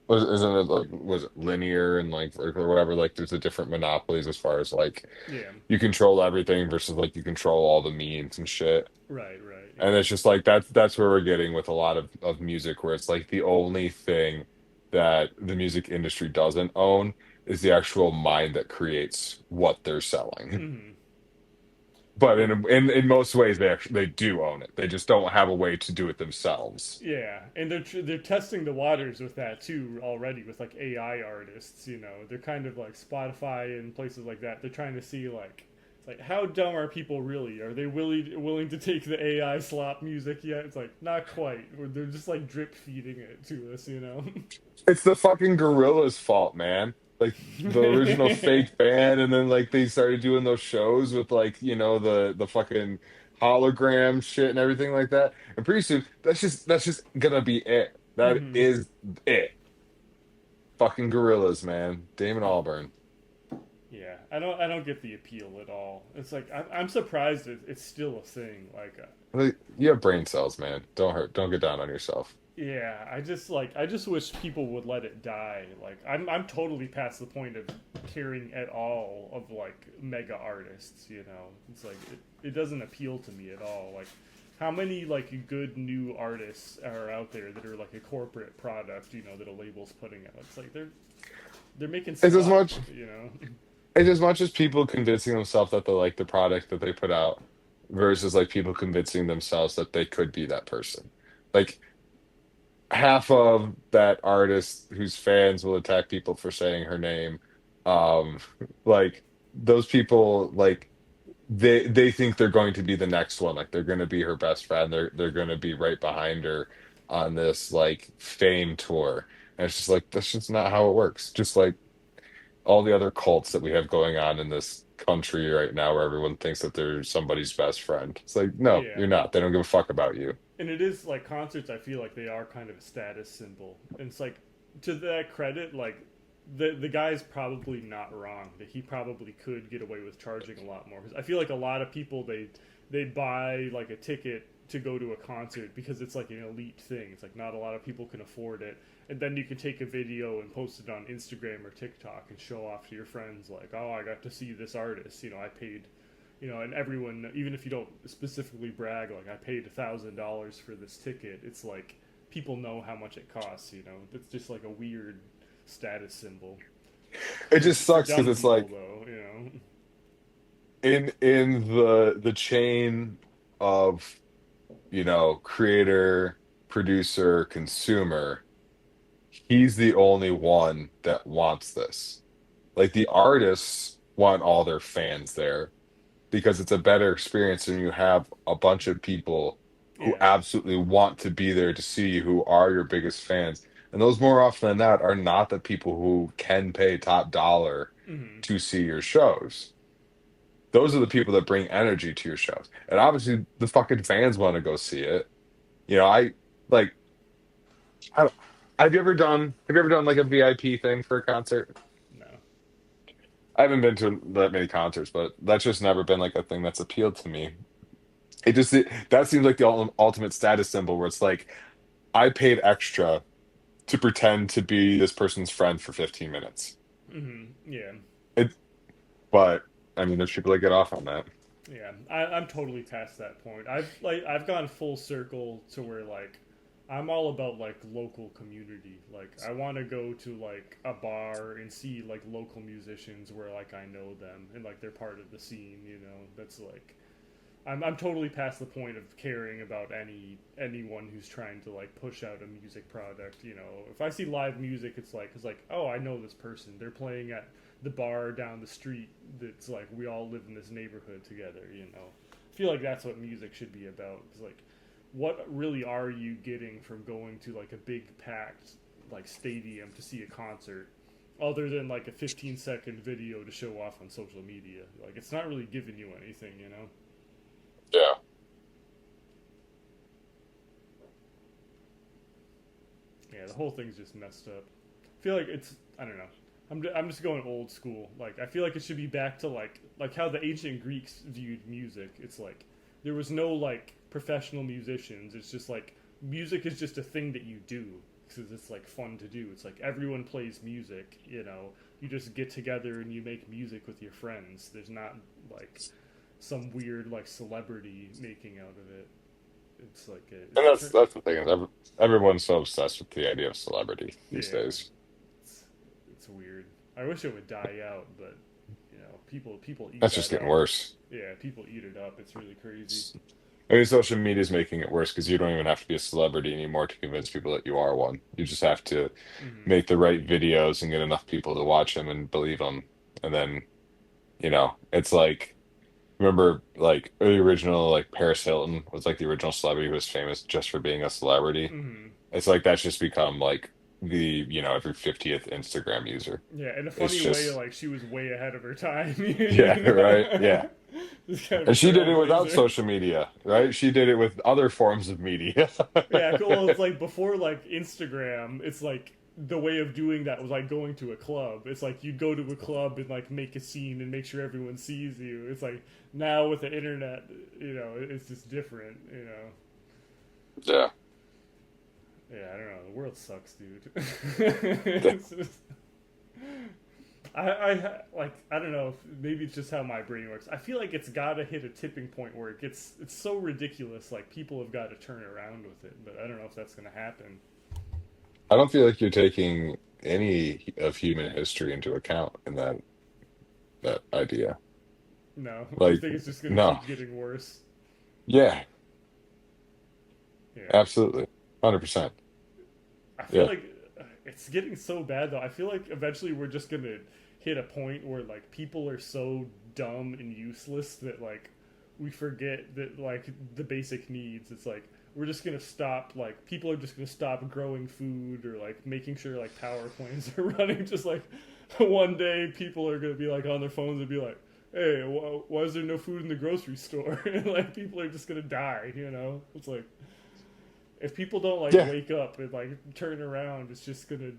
Isn't it like, was it linear and like or whatever? Like there's the different monopolies as far as like Yeah. you control everything versus like you control all the means and shit. Right. Right. And Yeah. it's just like that's where we're getting with a lot of music, where it's like the only thing that the music industry doesn't own is the actual mind that creates what they're selling. Hmm. But Yeah. in most ways they do own it. They just don't have a way to do it themselves. Yeah, and they're testing the waters with that too already with like AI artists. You know, they're kind of like Spotify and places like that. They're trying to see like it's like how dumb are people really? Are they willing to take the AI slop music yet? It's like not quite. They're just like drip feeding it to us. You know. It's the fucking Gorilla's fault, man. Like the original fake band, and then like they started doing those shows with like, the fucking hologram shit and everything like that. And pretty soon that's just gonna be it. That Hmm. is it. Fucking Gorillas, man. Damon Albarn. Yeah, I don't get the appeal at all. It's like I'm surprised it's still a thing. Like Like, you have brain cells, man. Don't get down on yourself. yeah, I just wish people would let it die. Like I'm totally past the point of caring at all of like mega artists, you know. It's like it doesn't appeal to me at all. Like how many like good new artists are out there that are like a corporate product, you know, that a label's putting out. It's like they're making It's as slop, much you know. it's as much as people convincing themselves that they like the product that they put out versus like people convincing themselves that they could be that person. Like half of that artist whose fans will attack people for saying her name, um, like those people, like they think they're going to be the next one, like they're going to be her best friend. They're going to be right behind her on this like fame tour, and it's just like that's just not how it works. Just like all the other cults that we have going on in this country right now, where everyone thinks that they're somebody's best friend. It's like, no, Yeah. you're not. They don't give a fuck about you. And it is like concerts. I feel like they are kind of a status symbol, and it's like to that credit, like the guy's probably not wrong. That he probably could get away with charging a lot more. Because I feel like a lot of people they buy like a ticket to go to a concert because it's like an elite thing. It's like not a lot of people can afford it, and then you can take a video and post it on Instagram or TikTok and show off to your friends like, oh, I got to see this artist. You know, I paid, you know, and everyone, even if you don't specifically brag, like I paid $1,000 for this ticket, it's like people know how much it costs. You know, it's just like a weird status symbol. It just For sucks because dumb it's people, like though, you know. in the chain of, creator, producer, consumer, he's the only one that wants this. Like the artists want all their fans there because it's a better experience when you have a bunch of people who Yeah. absolutely want to be there to see you, who are your biggest fans. And those more often than not are not the people who can pay top dollar Hmm. to see your shows. Those are the people that bring energy to your shows. And obviously the fucking fans want to go see it. I like I don't, have you ever done like a VIP thing for a concert? No. I haven't been to that many concerts, but that's just never been like a thing that's appealed to me. That seems like the ultimate status symbol where it's like I paid extra to pretend to be this person's friend for 15 minutes. Hmm. Yeah. It, but I mean, there's people that get off on that. Yeah, I'm totally past that point. I've gone full circle to where like I'm all about like local community. Like I want to go to like a bar and see like local musicians where like I know them and like they're part of the scene. You know, that's like I'm totally past the point of caring about anyone who's trying to like push out a music product. You know, if I see live music, it's like oh, I know this person. They're playing at the bar down the street. That's like we all live in this neighborhood together. You know, I feel like that's what music should be about. It's like what really are you getting from going to like a big packed like stadium to see a concert other than like a 15-second video to show off on social media? Like it's not really giving you anything, you know. Yeah. Yeah, the whole thing's just messed up. I feel like it's I don't know. I'm just going old school. Like I feel like it should be back to like how the ancient Greeks viewed music. It's like there was no like professional musicians. It's just like music is just a thing that you do. because it's like fun to do. It's like everyone plays music, you know. You just get together and you make music with your friends. There's not like some weird like celebrity making out of it. It's like And that's the thing is everyone's so obsessed with the idea of celebrity these yeah, days. it's it's weird. I wish it would die out, but you know, people eat That's just that getting up. worse. Yeah, people eat it up. It's really crazy. I mean, social media is making it worse because you don't even have to be a celebrity anymore to convince people that you are one. You just have to Hmm. make the right videos and get enough people to watch them and believe them. And then, it's like, remember, like, the original, like, Paris Hilton was like the original celebrity who was famous just for being a celebrity. Hmm. It's like that's just become like every 50th Instagram user. Yeah, in a It's funny way, just, like she was way ahead of her time. yeah, right. Yeah. Just kind of a And she did it without trailblazer. social media, right? She did it with other forms of media. Yeah, cool. Well, it's like before like Instagram, it's like the way of doing that was like going to a club. It's like you'd go to a club and like make a scene and make sure everyone sees you. It's like now with the internet, you know, it's just different, you know. Yeah. Yeah, I don't know. The world sucks, dude. It's just, like I don't know. Maybe it's just how my brain works. I feel like it's got to hit a tipping point where it's so ridiculous. Like people have got to turn around with it, but I don't know if that's gonna happen. I don't feel like you're taking any of human history into account in that idea. No, you Like, think it's just gonna no. keep getting worse? Yeah, Yeah, absolutely. 100%. I feel Yeah. like it's getting so bad though. I feel like eventually we're just gonna hit a point where like people are so dumb and useless that like we forget that like the basic needs. It's like we're just gonna stop. Like people are just gonna stop growing food or like making sure like power plants are running. Just like one day people are gonna be like on their phones and be like, "Hey, why is there no food in the grocery store?" And like people are just gonna die. You know, it's like if people don't like Yeah. wake up and like turn around, it's just gonna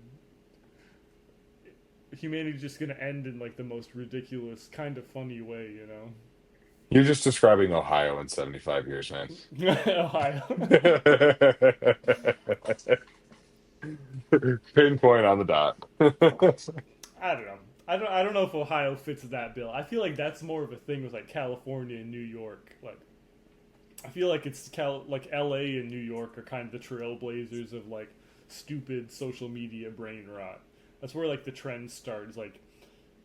humanity's just gonna end in like the most ridiculous, kind of funny way, you You're just describing Ohio in 75 years, man. know. Ohio. Pinpoint on the dot. I don't know. I don't know if Ohio fits that bill. I feel like that's more of a thing with like California and New York. Like I feel like like L.A. and New York are kind of the trailblazers of like stupid social media brain rot. That's where like the trend starts. Like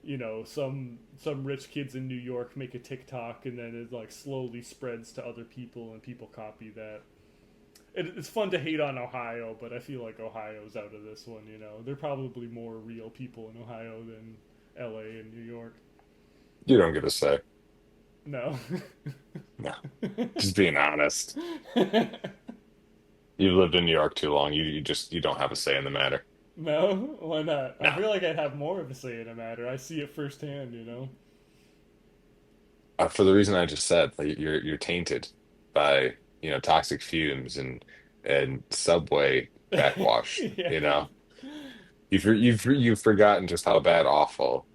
you know, some rich kids in New York make a TikTok and then it like slowly spreads to other people and people copy that. It's fun to hate on Ohio, but I feel like Ohio's out of this one. You know, there are probably more real people in Ohio than L.A. and New York. You don't get a say. No. No, just being honest. You've lived in New York too long. You don't have a say in the matter. No? Why not? I No. feel like I'd have more of a say in a matter. I see it firsthand, you know? For the reason I just said, like you're tainted by, toxic fumes and subway backwash, Yeah. You've forgotten just how awful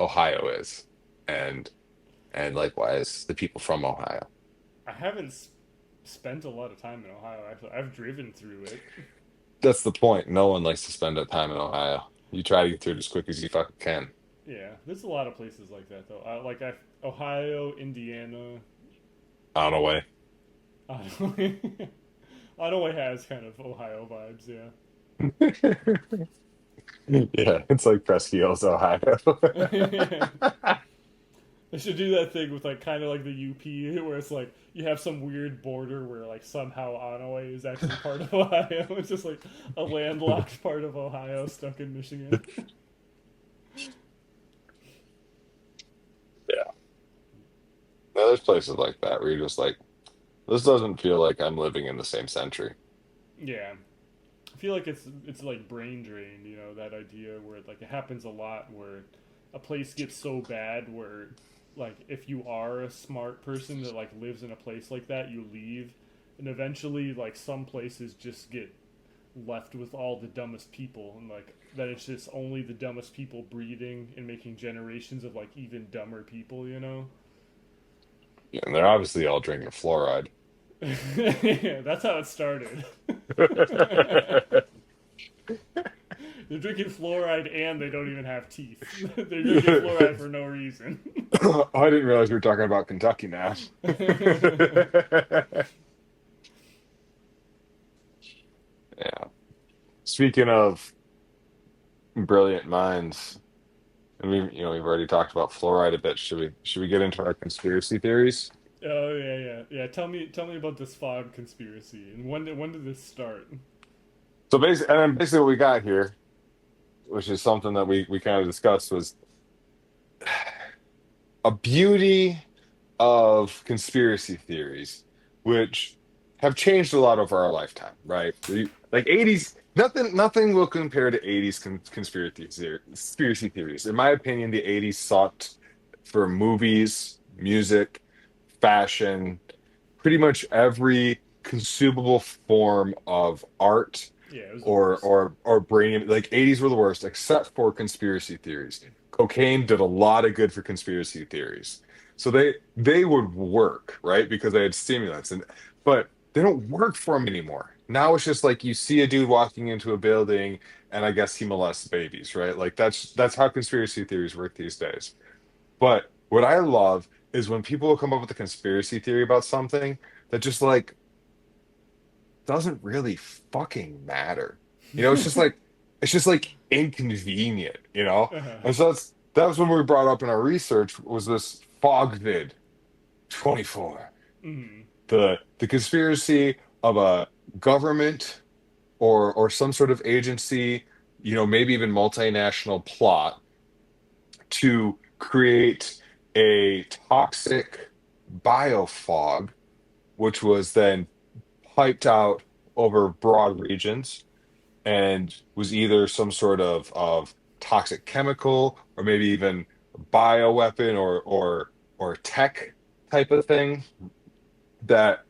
Ohio is, and and likewise the people from Ohio. I haven't spent a lot of time in Ohio, actually. I've driven through it. That's the point. No one likes to spend their time in Ohio. You try to get through it as quick as you fucking can. Yeah, there's a lot of places like that, though. Ohio, Indiana. On a way. Ottawa. Ottawa has kind of Ohio vibes, Yeah, it's like Presque Hills, Ohio. yeah. They should do that thing with like kind of like the UP where it's like you have some weird border where like somehow Ottawa is actually part of Ohio. It's just like a landlocked part of Ohio stuck in Michigan. Yeah. Now, there's places like that where you're just like, this doesn't feel like I'm living in the same century. Yeah. I feel like it's like brain drain, you know, that idea where like it happens a lot where a place gets so bad where like if you are a smart person that like lives in a place like that, you leave and eventually like some places just get left with all the dumbest people and like that it's just only the dumbest people breeding and making generations of like even dumber people, you know? Yeah, and they're obviously all drinking fluoride. Yeah, that's how it started. They're drinking fluoride and they don't even have teeth. They're drinking fluoride for no reason. Oh, I didn't realize we were talking about Kentucky now. Yeah. Speaking of brilliant minds, and we've already talked about fluoride a bit. Should we get into our conspiracy theories? Oh yeah. Tell me about this fog conspiracy and when did this start? So basically what we got here, which is something that we kind of discussed, was a beauty of conspiracy theories, which have changed a lot over our lifetime, right? Like 80s, nothing will compare to 80s conspiracy theories. In my opinion, the 80s sucked for movies, music, fashion, pretty much every consumable form of art Yeah, it was the or worst. brain. Like 80s were the worst, except for conspiracy theories. Cocaine did a lot of good for conspiracy theories. So they would work, right? Because they had stimulants, but they don't work for them anymore. Now it's just like you see a dude walking into a building and I guess he molests babies, right? Like that's how conspiracy theories work these days. But what I love is when people will come up with a conspiracy theory about something that just like doesn't really fucking matter. It's just like inconvenient. Uh-huh. And so that was when we brought up in our research was this FogVid 24. Mhm. The conspiracy of a government or some sort of agency, maybe even multinational plot to create a toxic biofog, which was then piped out over broad regions and was either some sort of toxic chemical or maybe even bioweapon or tech type of thing that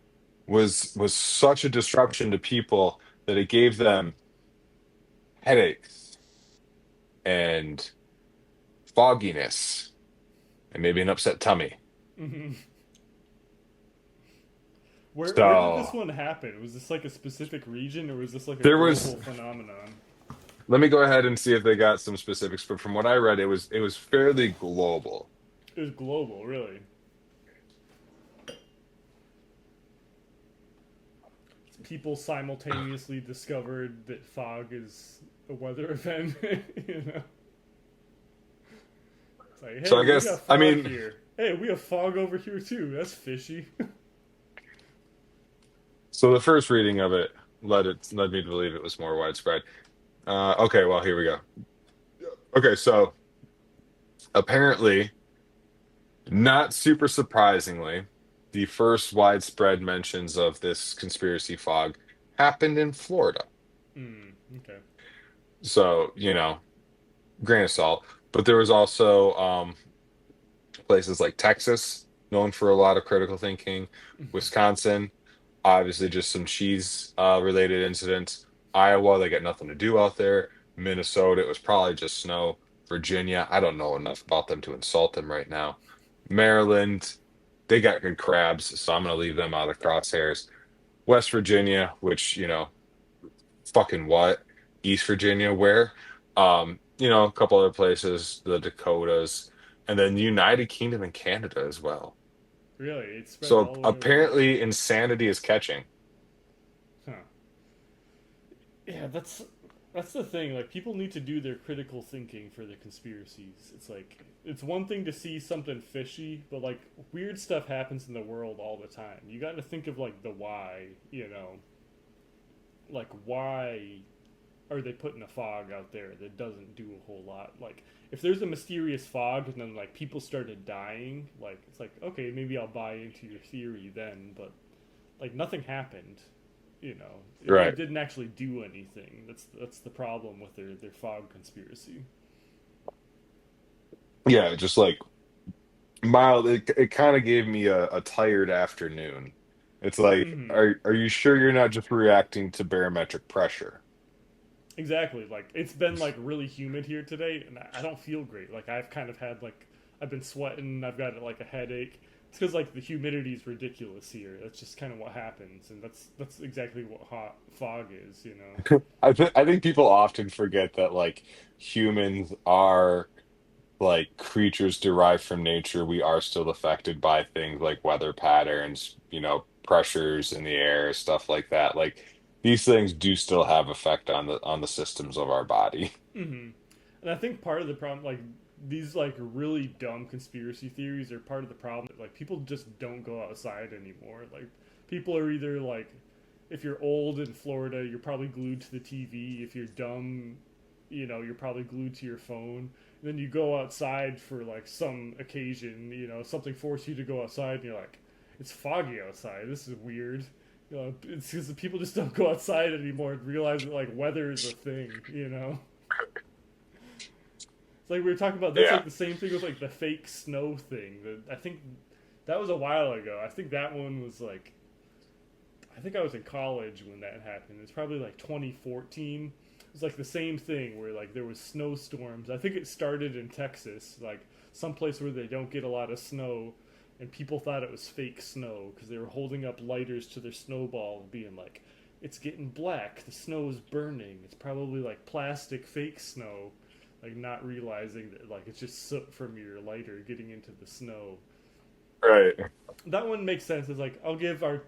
was such a disruption to people that it gave them headaches and fogginess and maybe an upset tummy. Mhm. Where did this So one happen? Was this like a specific region or was this like a there was global phenomenon? let me go ahead and see if they got some specifics, but from what I read, it was fairly global. It was global, really. People simultaneously discovered that fog is a weather event. you know, it's like, So hey, I we got guess, I fog mean, here. Hey, we have fog over here too. That's fishy. so the first reading of it led me to believe it was more widespread. Okay, well, here we go. Okay, so apparently, not super surprisingly, the first widespread mentions of this conspiracy fog happened in Florida. Okay. So, grain of salt. But there was also places like Texas, known for a lot of critical thinking, Wisconsin, obviously just some cheese related incidents. Iowa, they got nothing to do out there. Minnesota, it was probably just snow. Virginia, I don't know enough about them to insult them right now. Maryland, they got good crabs, so I'm going to leave them out of crosshairs. West Virginia, which, fucking what? East Virginia, where? A couple other places, the Dakotas, and then the United Kingdom and Canada as well. Really, it spread So all the way over there. apparently insanity is catching. Huh. Yeah, that's the thing. Like, people need to do their critical thinking for the conspiracies. It's like it's one thing to see something fishy, but like weird stuff happens in the world all the time. You got to think of like the why. Like why are they putting a fog out there that doesn't do a whole lot? Like, if there's a mysterious fog and then like people started dying, like it's like okay, maybe I'll buy into your theory then, but like nothing happened. It Right. didn't actually do anything. That's the problem with their fog conspiracy. Yeah, just like mild, it kind of gave me a tired afternoon. It's like, Hmm. are you sure you're not just reacting to barometric pressure? Exactly. Like it's been like really humid here today, and I don't feel great. Like I've kind of had like I've been sweating. I've got like a headache. It's because like the humidity is ridiculous here. That's just kind of what happens, and that's exactly what hot fog is. You know. I think people often forget that like humans are like creatures derived from nature. We are still affected by things like weather patterns, pressures in the air, stuff like that. Like these things do still have effect on the systems of our body. Hmm. And I think part of the problem, like these like really dumb conspiracy theories, are part of the problem. Like people just don't go outside anymore. Like people are either like, if you're old in Florida, you're probably glued to the TV. If you're dumb, you're probably glued to your phone. And then you go outside for like some occasion, something forced you to go outside, and you're like, it's foggy outside. This is weird. It's because people just don't go outside anymore and realize that like weather is a thing. It's like we were talking about. That's Yeah. like the same thing with like the fake snow thing. I think that was a while ago. I think that one was like, I think I was in college when that happened. It's probably like 2014. It was like the same thing where like there was snowstorms. I think it started in Texas, like someplace where they don't get a lot of snow, and people thought it was fake snow because they were holding up lighters to their snowball, being like, "It's getting black. The snow is burning. It's probably like plastic fake snow." Like not realizing that like it's just soot from your lighter getting into the snow. Right. That one makes sense. It's like I'll give our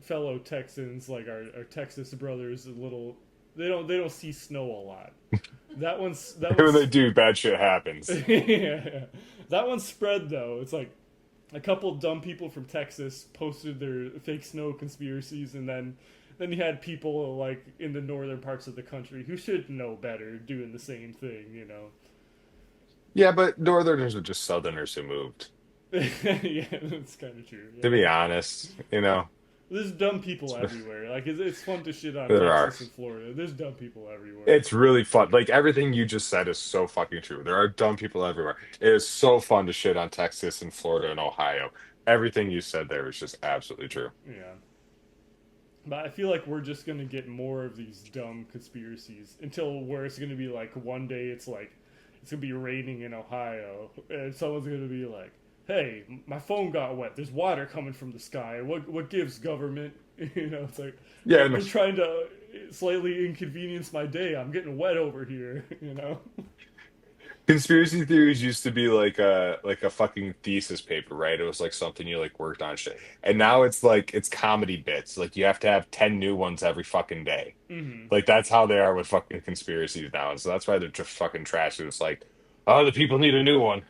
fellow Texans, like our Texas brothers, a little. They don't see snow a lot. That When they one's do, bad shit happens. yeah. That one's spread though. It's like a couple dumb people from Texas posted their fake snow conspiracies, and then you had people like in the northern parts of the country who should know better doing the same thing. Yeah, but Northerners are just Southerners who moved. Yeah, that's kind of true. To Yeah. be honest, There's dumb people everywhere. Like it's fun to shit on there are. Texas and Florida. There's dumb people everywhere. It's really fun. Like everything you just said is so fucking true. There are dumb people everywhere. It is so fun to shit on Texas and Florida and Ohio. Everything you said there is just absolutely true. Yeah. But I feel like we're just gonna get more of these dumb conspiracies until where it's gonna be like one day it's gonna be raining in Ohio and someone's gonna be like, "Hey, my phone got wet. There's water coming from the sky. What gives, government?" It's like Yeah, they're trying to slightly inconvenience my day. I'm getting wet over here. conspiracy theories used to be like a fucking thesis paper, right? It was like something you like worked on shit. And now it's like it's comedy bits. Like you have to have 10 new ones every fucking day. Hmm. Like that's how they are with fucking conspiracies now. And so that's why they're just fucking trash. And it's like, oh, the people need a new one.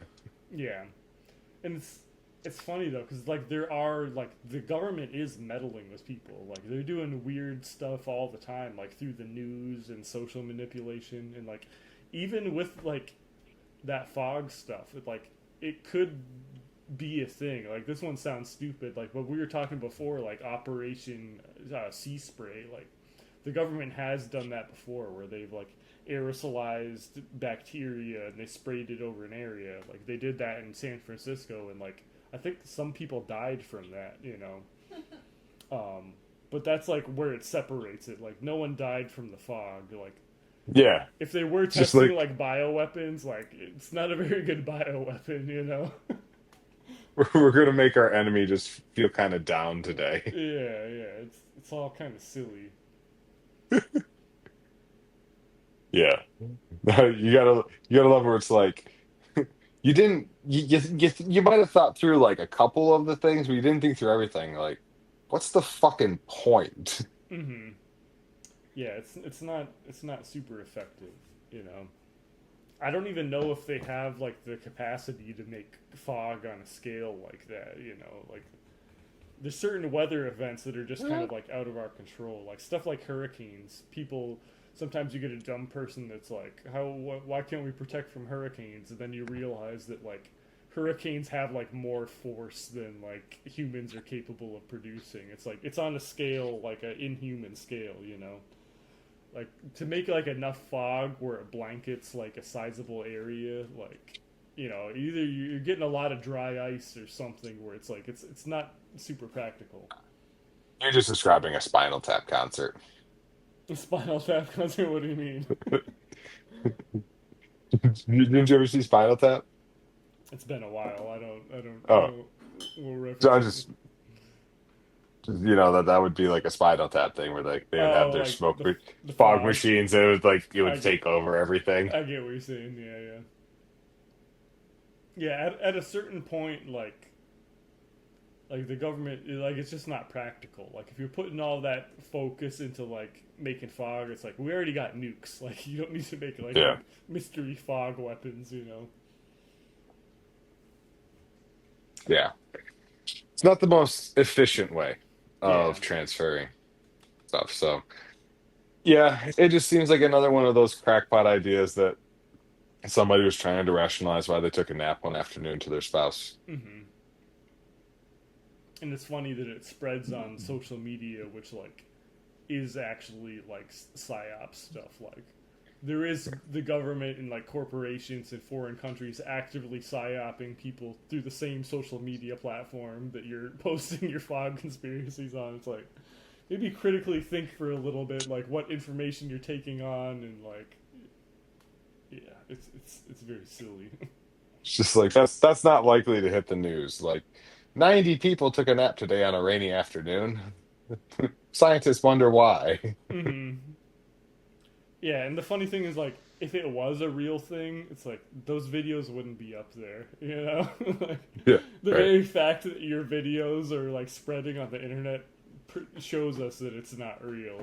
Yeah. And it's funny though because like there are like the government is meddling with people, like they're doing weird stuff all the time, like through the news and social manipulation, and like even with like that fog stuff, it could be a thing. Like this one sounds stupid, like what we were talking before, like Operation Sea Spray. Like the government has done that before where they've like aerosolized bacteria and they sprayed it over an area. Like they did that in San Francisco, and like I think some people died from that. But that's like where it separates it. Like no one died from the fog. Like Yeah. if they were It's just testing like like bioweapons, like it's not a very good bioweapon. we're gonna make our enemy just feel kind of down today. Yeah. It's all kind of silly. Yeah. You gotta love where it's like you didn't you might have thought through like a couple of the things, but you didn't think through everything. Like, what's the fucking point? Hmm. Yeah, it's not super effective. You know, I don't even know if they have like the capacity to make fog on a scale like that. Like there's certain weather events that are just kind of like out of our control, like stuff like hurricanes. People sometimes you get a dumb person that's like, why can't we protect from hurricanes? And then you realize that like hurricanes have like more force than like humans are capable of producing. It's like it's on a scale like an inhuman scale. Like to make like enough fog where it blankets like a sizable area, like either you're getting a lot of dry ice or something where it's like it's not super practical. You're just describing a Spinal Tap concert. A Spinal Tap concert. What do you mean? Didn't you ever see Spinal Tap? It's been a while. I don't Oh, know. We'll So I reference it. just, that would be like a Spinal Tap thing where like they would have Oh, their like the fog fog. machines and it would I get take over everything. I get what you're saying. Yeah, yeah. Yeah, at a certain point, like the government, like it's just not practical. Like if you're putting all that focus into like making fog, it's like we already got nukes. Like you don't need to make like Yeah. mystery fog weapons. Yeah. It's not the most efficient way Yeah. of transferring stuff. So yeah, it just seems like another one of those crackpot ideas that somebody was trying to rationalize why they took a nap one afternoon to their spouse. Hmm. And it's funny that it spreads on social media, which like is actually like psyop stuff. Like there is the government and like corporations in foreign countries actively psyoping people through the same social media platform that you're posting your fog conspiracies on. It's like maybe critically think for a little bit, like what information you're taking on, and like yeah, it's very silly. It's just like that's not likely to hit the news. Like 90 people took a nap today on a rainy afternoon. Scientists wonder why. Hmm. Yeah, and the funny thing is, like, if it was a real thing, it's like those videos wouldn't be up there. Like, Yeah, the right. very fact that your videos are like spreading on the internet shows us that it's not real.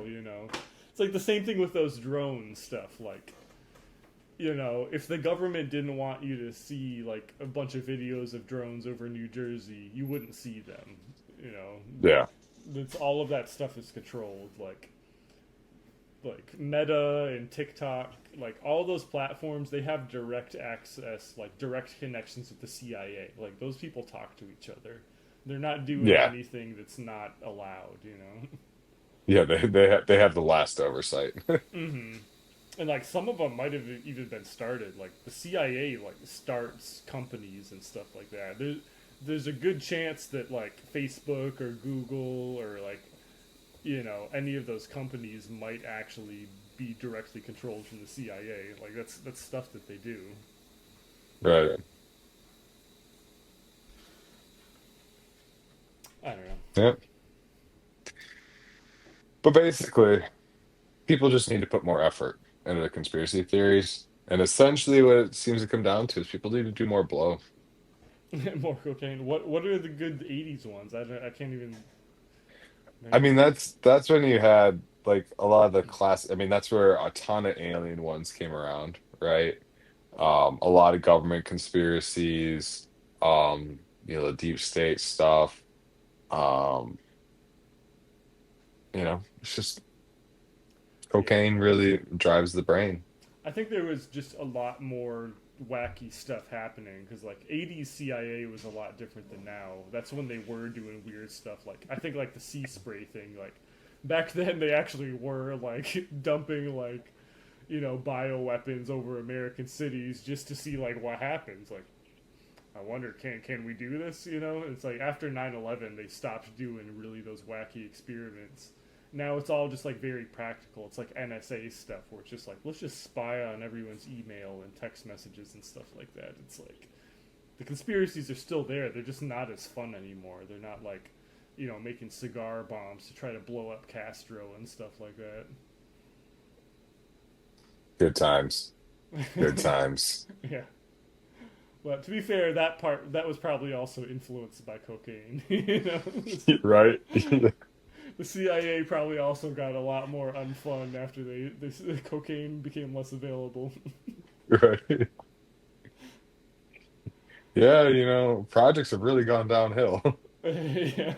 It's like the same thing with those drone stuff. Like, if the government didn't want you to see like a bunch of videos of drones over New Jersey, you wouldn't see them. You know, Yeah. that's all of that stuff is controlled. Like Meta and TikTok, like all those platforms, they have direct access, like direct connections with the CIA. Like those people talk to each other. They're not doing Yeah. anything that's not allowed. Yeah, they have the last oversight. Hmm. And like some of them might have even been started. Like the CIA, like starts companies and stuff like that. There's a good chance that like Facebook or Google or like any of those companies might actually be directly controlled from the CIA. Like that's stuff that they do. Right. I don't know. Yeah. But basically, people just need to put more effort into the conspiracy theories. And essentially what it seems to come down to is people need to do more blow. More cocaine. What are the good '80s ones? I can't even. I mean, that's when you had like a lot of the class. I mean, that's where a ton of alien ones came around, right? A lot of government conspiracies, the deep state stuff. Um, it's just Yeah, cocaine really drives the brain. I think there was just a lot more wacky stuff happening because like '80s CIA was a lot different than now. That's when they were doing weird stuff. Like I think like the sea spray thing. Like back then they actually were like dumping like bioweapons over American cities just to see like what happens. Like I wonder, can we do this? It's like after 9/11, they stopped doing really those wacky experiments. Now it's all just like very practical. It's like NSA stuff where it's just like let's just spy on everyone's email and text messages and stuff like that. It's like the conspiracies are still there. They're just not as fun anymore. They're not like making cigar bombs to try to blow up Castro and stuff like Good times. Good that. times. Yeah. But to be fair, that was probably also influenced by cocaine. Right? The CIA probably also got a lot more unfun after the cocaine became less available. Right. Yeah, projects have really gone downhill. Yeah.